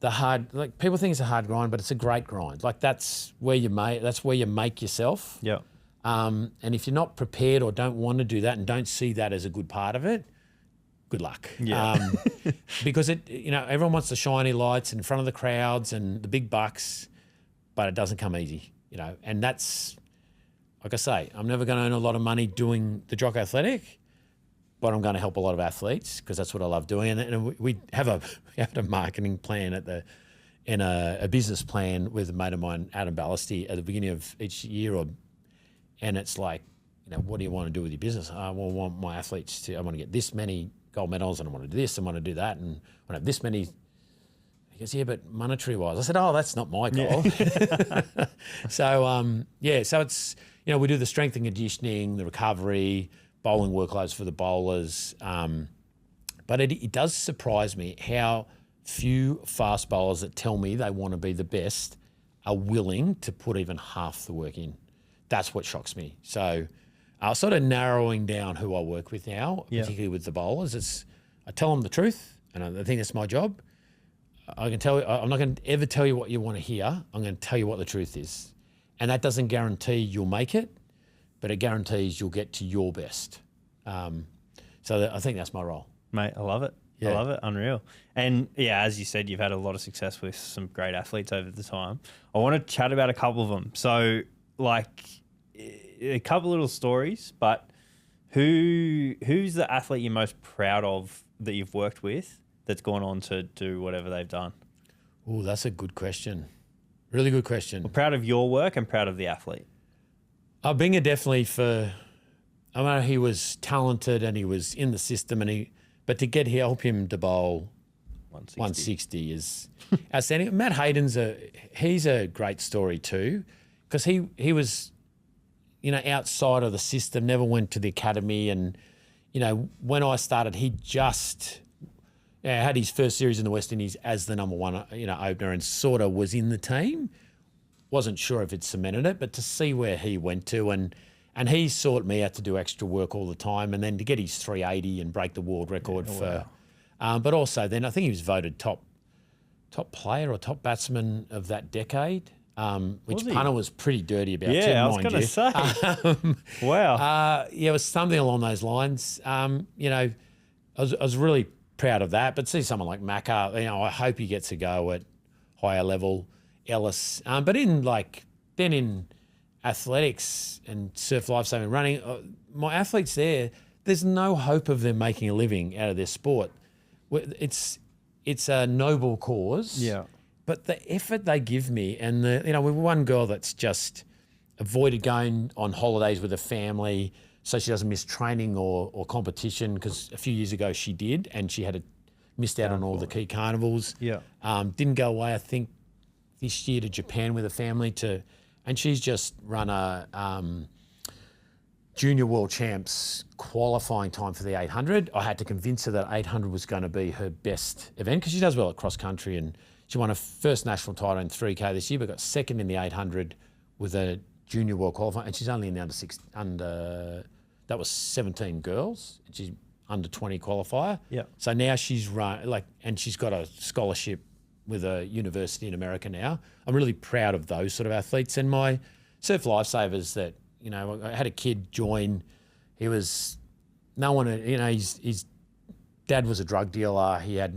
The hard, like people think it's a hard grind, but it's a great grind. Like that's where you make yourself. Yeah. And if you're not prepared or don't want to do that and don't see that as a good part of it, good luck. Yeah. Because everyone wants the shiny lights in front of the crowds and the big bucks, but it doesn't come easy, and that's, like I say, I'm never going to earn a lot of money doing the Jock Athletic, but I'm going to help a lot of athletes because that's what I love doing. And we have a marketing plan and a business plan with a mate of mine, Adam Ballasty, at the beginning of each year, and it's like, what do you want to do with your business? I want my athletes I want to get this many gold medals, and I want to do this, and I want to do that, and I want to have this many. He goes, yeah, but monetary wise. I said, oh, that's not my goal. Yeah. So it's, we do the strength and conditioning, the recovery, bowling workloads for the bowlers. But it does surprise me how few fast bowlers that tell me they want to be the best are willing to put even half the work in. That's what shocks me. So sort of narrowing down who I work with now, particularly with the bowlers. I tell them the truth, and I think that's my job. I can tell you, I'm not going to ever tell you what you want to hear. I'm going to tell you what the truth is. And that doesn't guarantee you'll make it, but it guarantees you'll get to your best. So I think that's my role. Mate, I love it. Yeah. I love it. Unreal. And yeah, as you said, you've had a lot of success with some great athletes over the time. I want to chat about a couple of them. So like a couple little stories, but who's the athlete you're most proud of that you've worked with that's gone on to do whatever they've done? Oh, that's a good question. Really good question. Well, proud of your work and proud of the athlete. Binger definitely he was talented and he was in the system, but to help him to bowl 160 is outstanding. Matt Hayden's he's a great story too, because he was, outside of the system, never went to the academy, and when I started, he just had his first series in the West Indies as the number one opener, and sort of was in the team. Wasn't sure if it cemented it, but to see where he went to, and he sought me out to do extra work all the time, and then to get his 380 and break the world record but also then I think he was voted top player or top batsman of that decade, which punter was pretty dirty about. Yeah, too, I was going to say. Wow. Yeah, it was something along those lines. I was really proud of that. But see someone like Macca, I hope he gets a go at higher level. Ellis, but in athletics and surf lifesaving running, my athletes there's no hope of them making a living out of their sport. It's a noble cause. Yeah. But the effort they give me, and with one girl that's just avoided going on holidays with her family so she doesn't miss training or competition, because a few years ago she did, and she had missed out on all the key carnivals. Yeah. Didn't go away, I think, this year to Japan with her family and she's just run a junior world champs qualifying time for the 800. I had to convince her that 800 was going to be her best event, because she does well at cross country, and she won her first national title in 3K this year, but got second in the 800 with a junior world qualifying, and she's only in the that was 17 girls, and she's under 20 qualifier. Yeah. So now she's and she's got a scholarship with a university in America now. I'm really proud of those sort of athletes. And my surf lifesavers that, I had a kid join. He was, no one, his dad was a drug dealer. He had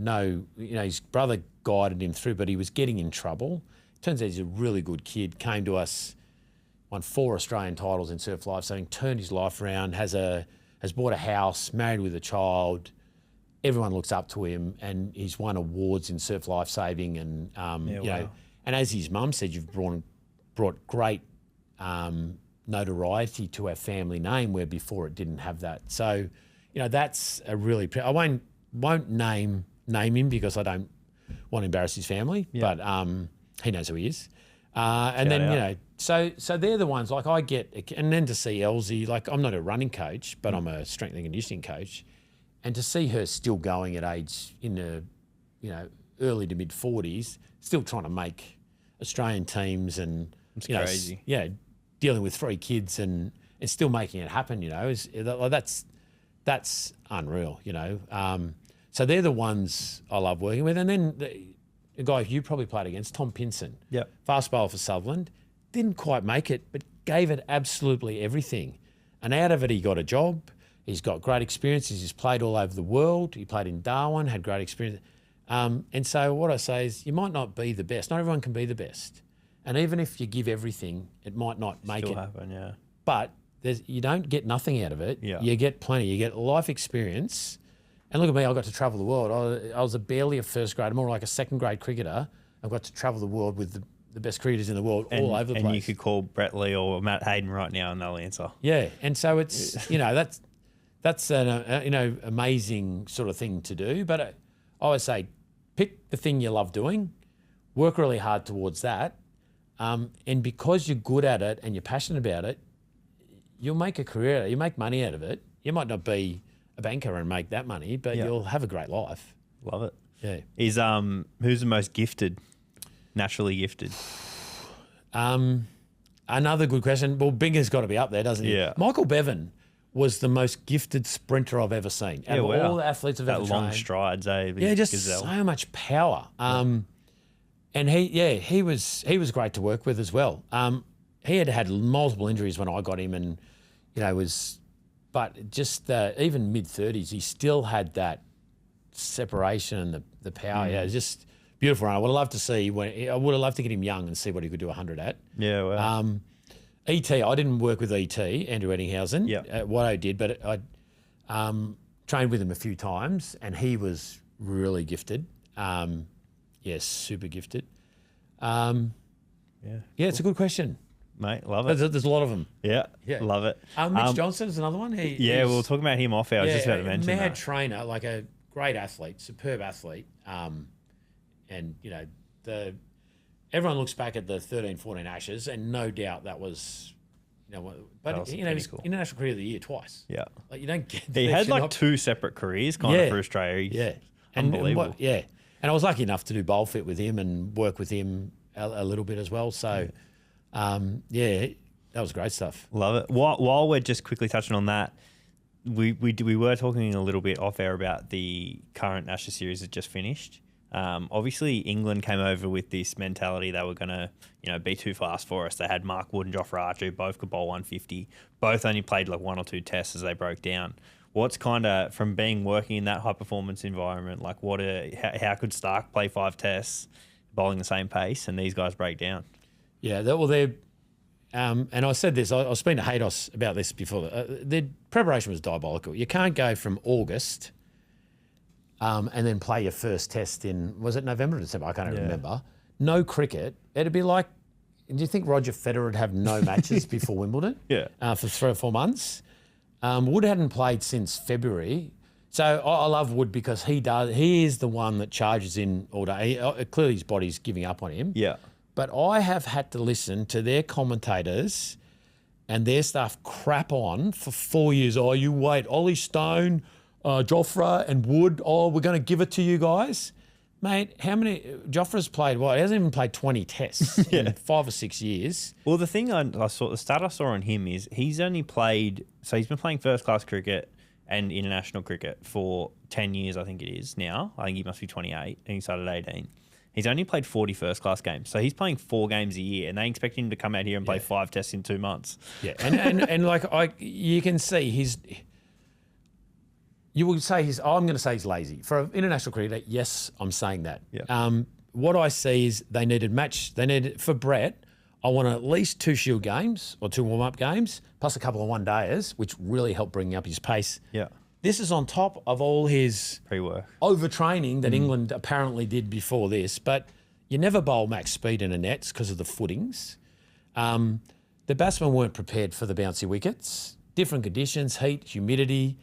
his brother guided him through, but he was getting in trouble. Turns out he's a really good kid, came to us, won 4 Australian titles in surf lifesaving, turned his life around, has bought a house, married with a child. Everyone looks up to him, and he's won awards in surf lifesaving, and and as his mum said, you've brought great notoriety to our family name, where before it didn't have that. So, that's a really. I won't name him because I don't want to embarrass his family, but he knows who he is. And then so they're the ones I get, and then to see Elsie, I'm not a running coach, but I'm a strength and conditioning coach. And to see her still going at age in the, early to mid 40s, still trying to make Australian teams, and it's crazy. Dealing with 3 kids and still making it happen. That's unreal. So they're the ones I love working with. And then the guy you probably played against, Tom Pinson, fast bowler for Sutherland, didn't quite make it, but gave it absolutely everything. And out of it, he got a job. He's got great experiences. He's played all over the world. He played in Darwin, had great experience. And so what I say is, you might not be the best. Not everyone can be the best. And even if you give everything, it might not make it. Happen, yeah. But you don't get nothing out of it. Yeah. You get plenty. You get life experience. And look at me, I got to travel the world. I was barely a first grader, more like a second grade cricketer. I got to travel the world with the best cricketers in the world all over the place. And you could call Brett Lee or Matt Hayden right now and they'll answer. Yeah. And so it's, that's an amazing sort of thing to do. But I always say, pick the thing you love doing, work really hard towards that, and because you're good at it and you're passionate about it, you'll make a career. You make money out of it. You might not be a banker and make that money, but you'll have a great life. Love it. Yeah. Who's the most gifted? Naturally gifted. Another good question. Well, Binger's got to be up there, doesn't he? Yeah. Michael Bevan was the most gifted sprinter I've ever seen. Out of all the athletes I've ever trained. That long strides, eh? Just gazelle. So much power. And he was great to work with as well. He had multiple injuries when I got him, and but just even mid-30s, he still had that separation and the power. Yeah, just beautiful run. I would have loved to see I would have loved to get him young and see what he could do 100 at. Yeah, wow. E.T., I didn't work with E.T., Andrew Eddinghausen. What I did, but I trained with him a few times, and he was really gifted. Super gifted. It's a good question. Mate, love it. There's a lot of them. Yeah, love it. Mitch Johnson is another one. We were talking about him off air. I was just about to mention mad that. trainer, like a great athlete, superb athlete. And, you know, everyone looks back at the 13-14 Ashes, and no doubt that was, you know, but you know, he's International Career of the Year twice. Yeah. Like, you don't get He had like two separate careers kind of for Australia. Yeah. Unbelievable. And I was lucky enough to do bowl fit with him and work with him a little bit as well. So, that was great stuff. Love it. While we're just quickly touching on that, we were talking a little bit off air about the current Ashes series that just finished. Obviously, England came over with this mentality they were going to, you know, be too fast for us. They had Mark Wood and Jofra Archer, both could bowl 150. Both only played like one or two tests as they broke down. What's kind of, from working in that high performance environment, like how could Stark play 5 tests, bowling the same pace, and these guys break down? Yeah, they're. And I said this, I was speaking to Haydos about this before. Their preparation was diabolical. You can't go from August and then play your first test in, was it November or December? I can't even remember. No cricket. It'd be like, do you think Roger Federer would have no matches before Wimbledon? Yeah. For 3 or 4 months? Wood hadn't played since February. So I love Wood because he is the one that charges in all day. Clearly his body's giving up on him. Yeah. But I have had to listen to their commentators and their stuff crap on for 4 years. Oh, you wait, Ollie Stone, Jofra and Wood, we're going to give it to you guys. Mate, Jofra's played what? He hasn't even played 20 tests in 5 or 6 years. Well, the thing the stat I saw on him is he's only played, so he's been playing first class cricket and international cricket for 10 years, I think it is now. I think he must be 28 and he started at 18. He's only played 40 first class games. So he's playing 4 games a year and they expect him to come out here and play 5 tests in 2 months. Yeah, and like you can see you would say I'm going to say he's lazy. For an international cricketer, yes, I'm saying that. Yeah. What I see is they needed for Brett, I want at least 2 Shield games or 2 warm-up games, plus a couple of one-dayers, which really helped bring up his pace. Yeah. This is on top of all his pre-work overtraining that England apparently did before this. But you never bowl max speed in a nets because of the footings. The batsmen weren't prepared for the bouncy wickets. Different conditions, heat, humidity,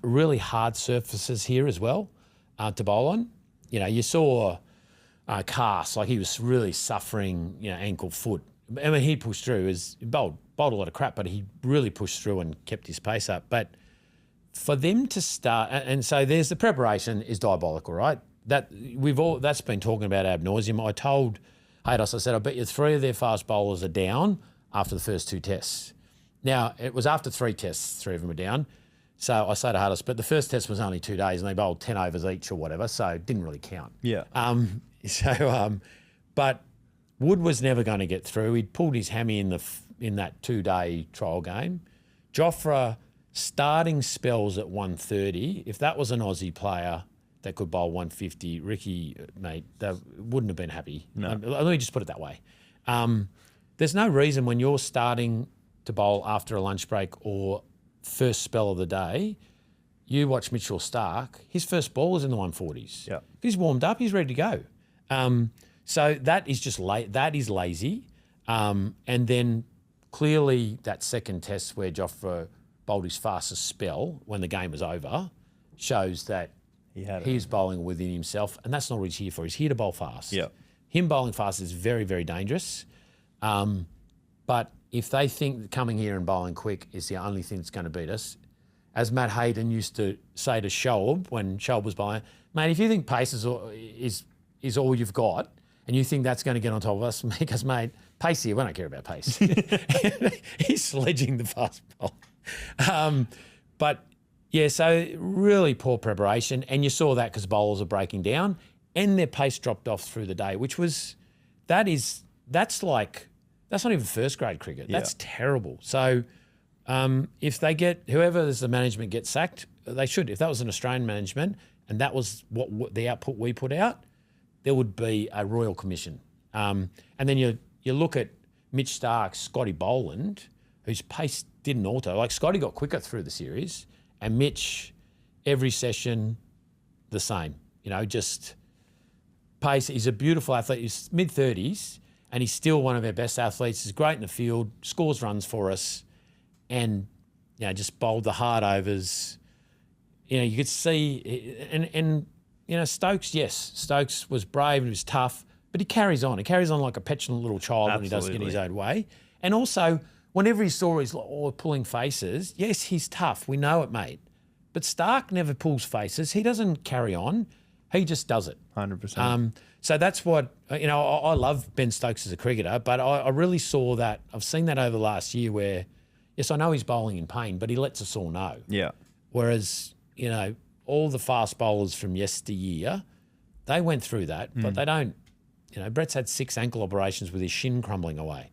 really hard surfaces here as well to bowl on. You know, you saw Cass, like he was really suffering, you know, ankle, foot. I mean, he pushed through. He bowled a lot of crap, but he really pushed through and kept his pace up. But for them to start, and so there's the preparation is diabolical, right? That's been talking about ad nauseum. I told Haydos, I said, I bet you 3 of their fast bowlers are down after the first 2 tests. Now, it was after 3 tests, 3 of them were down. So I say to Haydos, but the first test was only 2 days and they bowled 10 overs each or whatever, so it didn't really count. Yeah. But Wood was never going to get through. He'd pulled his hammy in that 2-day trial game. Jofra starting spells at 130. If that was an Aussie player that could bowl 150, Ricky, mate, they wouldn't have been happy. No. Let me just put it that way. There's no reason when you're starting to bowl after a lunch break or first spell of the day, you watch Mitchell Stark, his first ball is in the 140s. Yeah. If he's warmed up, he's ready to go. So that is just that is lazy. And then clearly that second test where Jofra bowled his fastest spell when the game was over shows that he's bowling within himself, and that's not what he's here for. He's here to bowl fast. Yeah. Him bowling fast is very, very dangerous. But if they think that coming here and bowling quick is the only thing that's going to beat us, as Matt Hayden used to say to Shoaib when Shoaib was bowling, mate, if you think pace is all you've got and you think that's going to get on top of us, because, mate, pace here, we don't care about pace. He's sledging the fast bowl. But, yeah, so really poor preparation. And you saw that because bowlers are breaking down and their pace dropped off through the day, that's not even first grade cricket. That's terrible. So if whoever is the management gets sacked, they should. If that was an Australian management and that was what the output we put out, there would be a royal commission. And then you look at Mitch Stark, Scotty Boland, whose pace didn't alter. Like Scotty got quicker through the series and Mitch, every session, the same. You know, just pace. He's a beautiful athlete. He's mid-30s. And he's still one of our best athletes. He's great in the field, scores runs for us, and just bowled the hard overs. you could see, and Stokes, yes, Stokes was brave and he was tough, but he carries on. He carries on like a petulant little child when he does get his own way. And also, whenever he saw he's pulling faces, yes, he's tough. We know it, mate. But Stark never pulls faces. He doesn't carry on. He just does it. 100%. So that's what, I love Ben Stokes as a cricketer, but I really saw that. I've seen that over the last year where, yes, I know he's bowling in pain, but he lets us all know. Yeah. Whereas, all the fast bowlers from yesteryear, they went through that, but they don't. Brett's had 6 ankle operations with his shin crumbling away.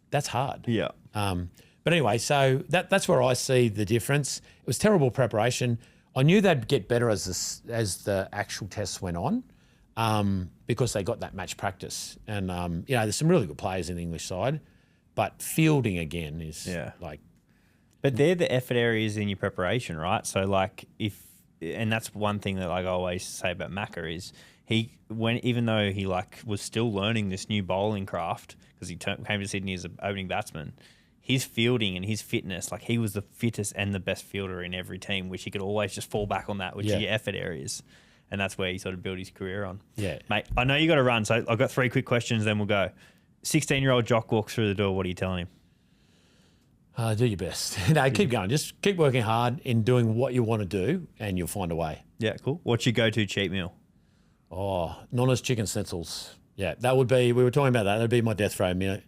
That's hard. Yeah. But anyway, so that's where I see the difference. It was terrible preparation. I knew they'd get better as the actual tests went on, because they got that match practice. And there's some really good players in the English side, but fielding again is like. But they're the effort areas in your preparation, right? So and that's one thing that I always say about Macca is even though he was still learning this new bowling craft because he came to Sydney as an opening batsman, his fielding and his fitness, he was the fittest and the best fielder in every team, which he could always just fall back on that, which is your effort areas. And that's where he sort of built his career on. Yeah. Mate, I know you got to run, so I've got 3 quick questions, then we'll go. 16-year-old Jock walks through the door. What are you telling him? Do your best. No, keep going. Just keep working hard in doing what you want to do, and you'll find a way. Yeah, cool. What's your go-to cheat meal? Oh, Nonna's chicken schnitzels. Yeah, that would be. We were talking about that. That'd be my death row meal.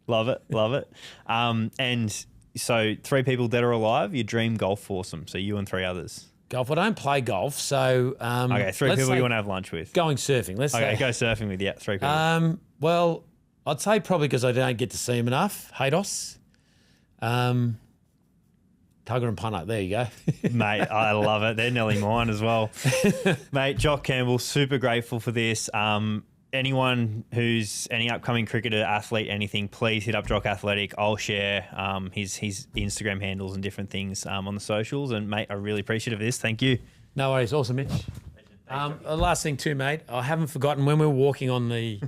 Love it, love it. And so 3 people dead or alive. Your dream golf foursome. So you and 3 others. Golf. I don't play golf, so okay. 3 people you want to have lunch with. Going surfing. Let's say. Go surfing with 3 people. Well, I'd say probably because I don't get to see him enough. Haydos. Tugger and punter. There you go. Mate, I love it. They're nearly mine as well. Mate, Jock Campbell, super grateful for this. Anyone who's any upcoming cricketer, athlete, anything, please hit up Jock Athletic. I'll share his Instagram handles and different things on the socials. And, mate, I really appreciate this. Thank you. No worries. Awesome, Mitch. The last thing too, mate, I haven't forgotten when we were walking on the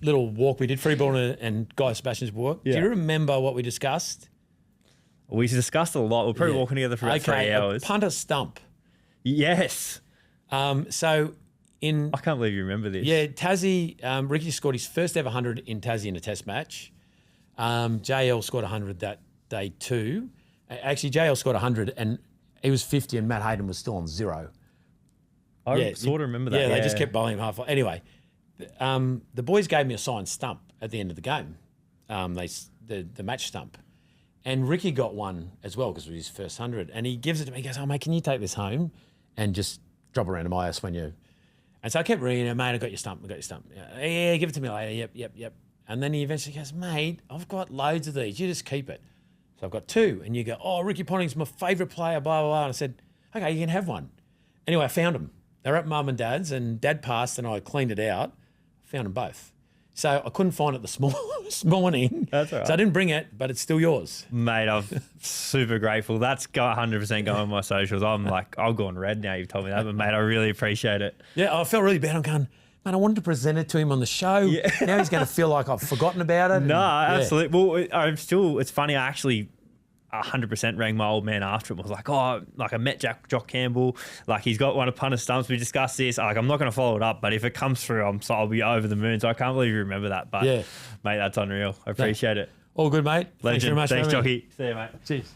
little walk we did, Freeborn and Guy Sebastian's walk. Yeah. Do you remember what we discussed? We discussed a lot. We're probably walking together for about 3 hours. A punter stump. Yes. I can't believe you remember this. Yeah, Tassie, Ricky scored his first ever 100 in Tassie in a test match. JL scored 100 that day too. Actually, JL scored 100 and he was 50 and Matt Hayden was still on 0. I sort of remember that. Yeah, they just kept bowling him half. Anyway, the boys gave me a signed stump at the end of the game, the match stump. And Ricky got one as well because it was his first 100. And he gives it to me. He goes, "Oh, mate, can you take this home and just drop it around to my ass when you..." And so I kept reading, "Mate, I got your stump. Yeah, give it to me later. Yep. And then he eventually goes, "Mate, I've got loads of these. You just keep it." So I've got 2. And you go, "Oh, Ricky Ponting's my favourite player, blah, blah, blah." And I said, "Okay, you can have one." Anyway, I found them. They were at Mum and Dad's and Dad passed and I cleaned it out. I found them both. So I couldn't find it this morning. That's all right. So I didn't bring it, but it's still yours. Mate, I'm super grateful. That's 100% going on my socials. I'm like, I'll go on red now you've told me that, but mate, I really appreciate it. Yeah, I felt really bad. I'm going, man, I wanted to present it to him on the show. Yeah. Now he's going to feel like I've forgotten about it. No, absolutely. Well, it's funny, I actually 100% rang my old man after him. I was like, I met Jock Campbell. He's got one of punter stumps. We discussed this. I'm not going to follow it up, but if it comes through, I'll be over the moon. So I can't believe you remember that. But, mate, that's unreal. I appreciate it. All good, mate. Legend. Thanks very much. Thanks, Jockey. See you, mate. Cheers.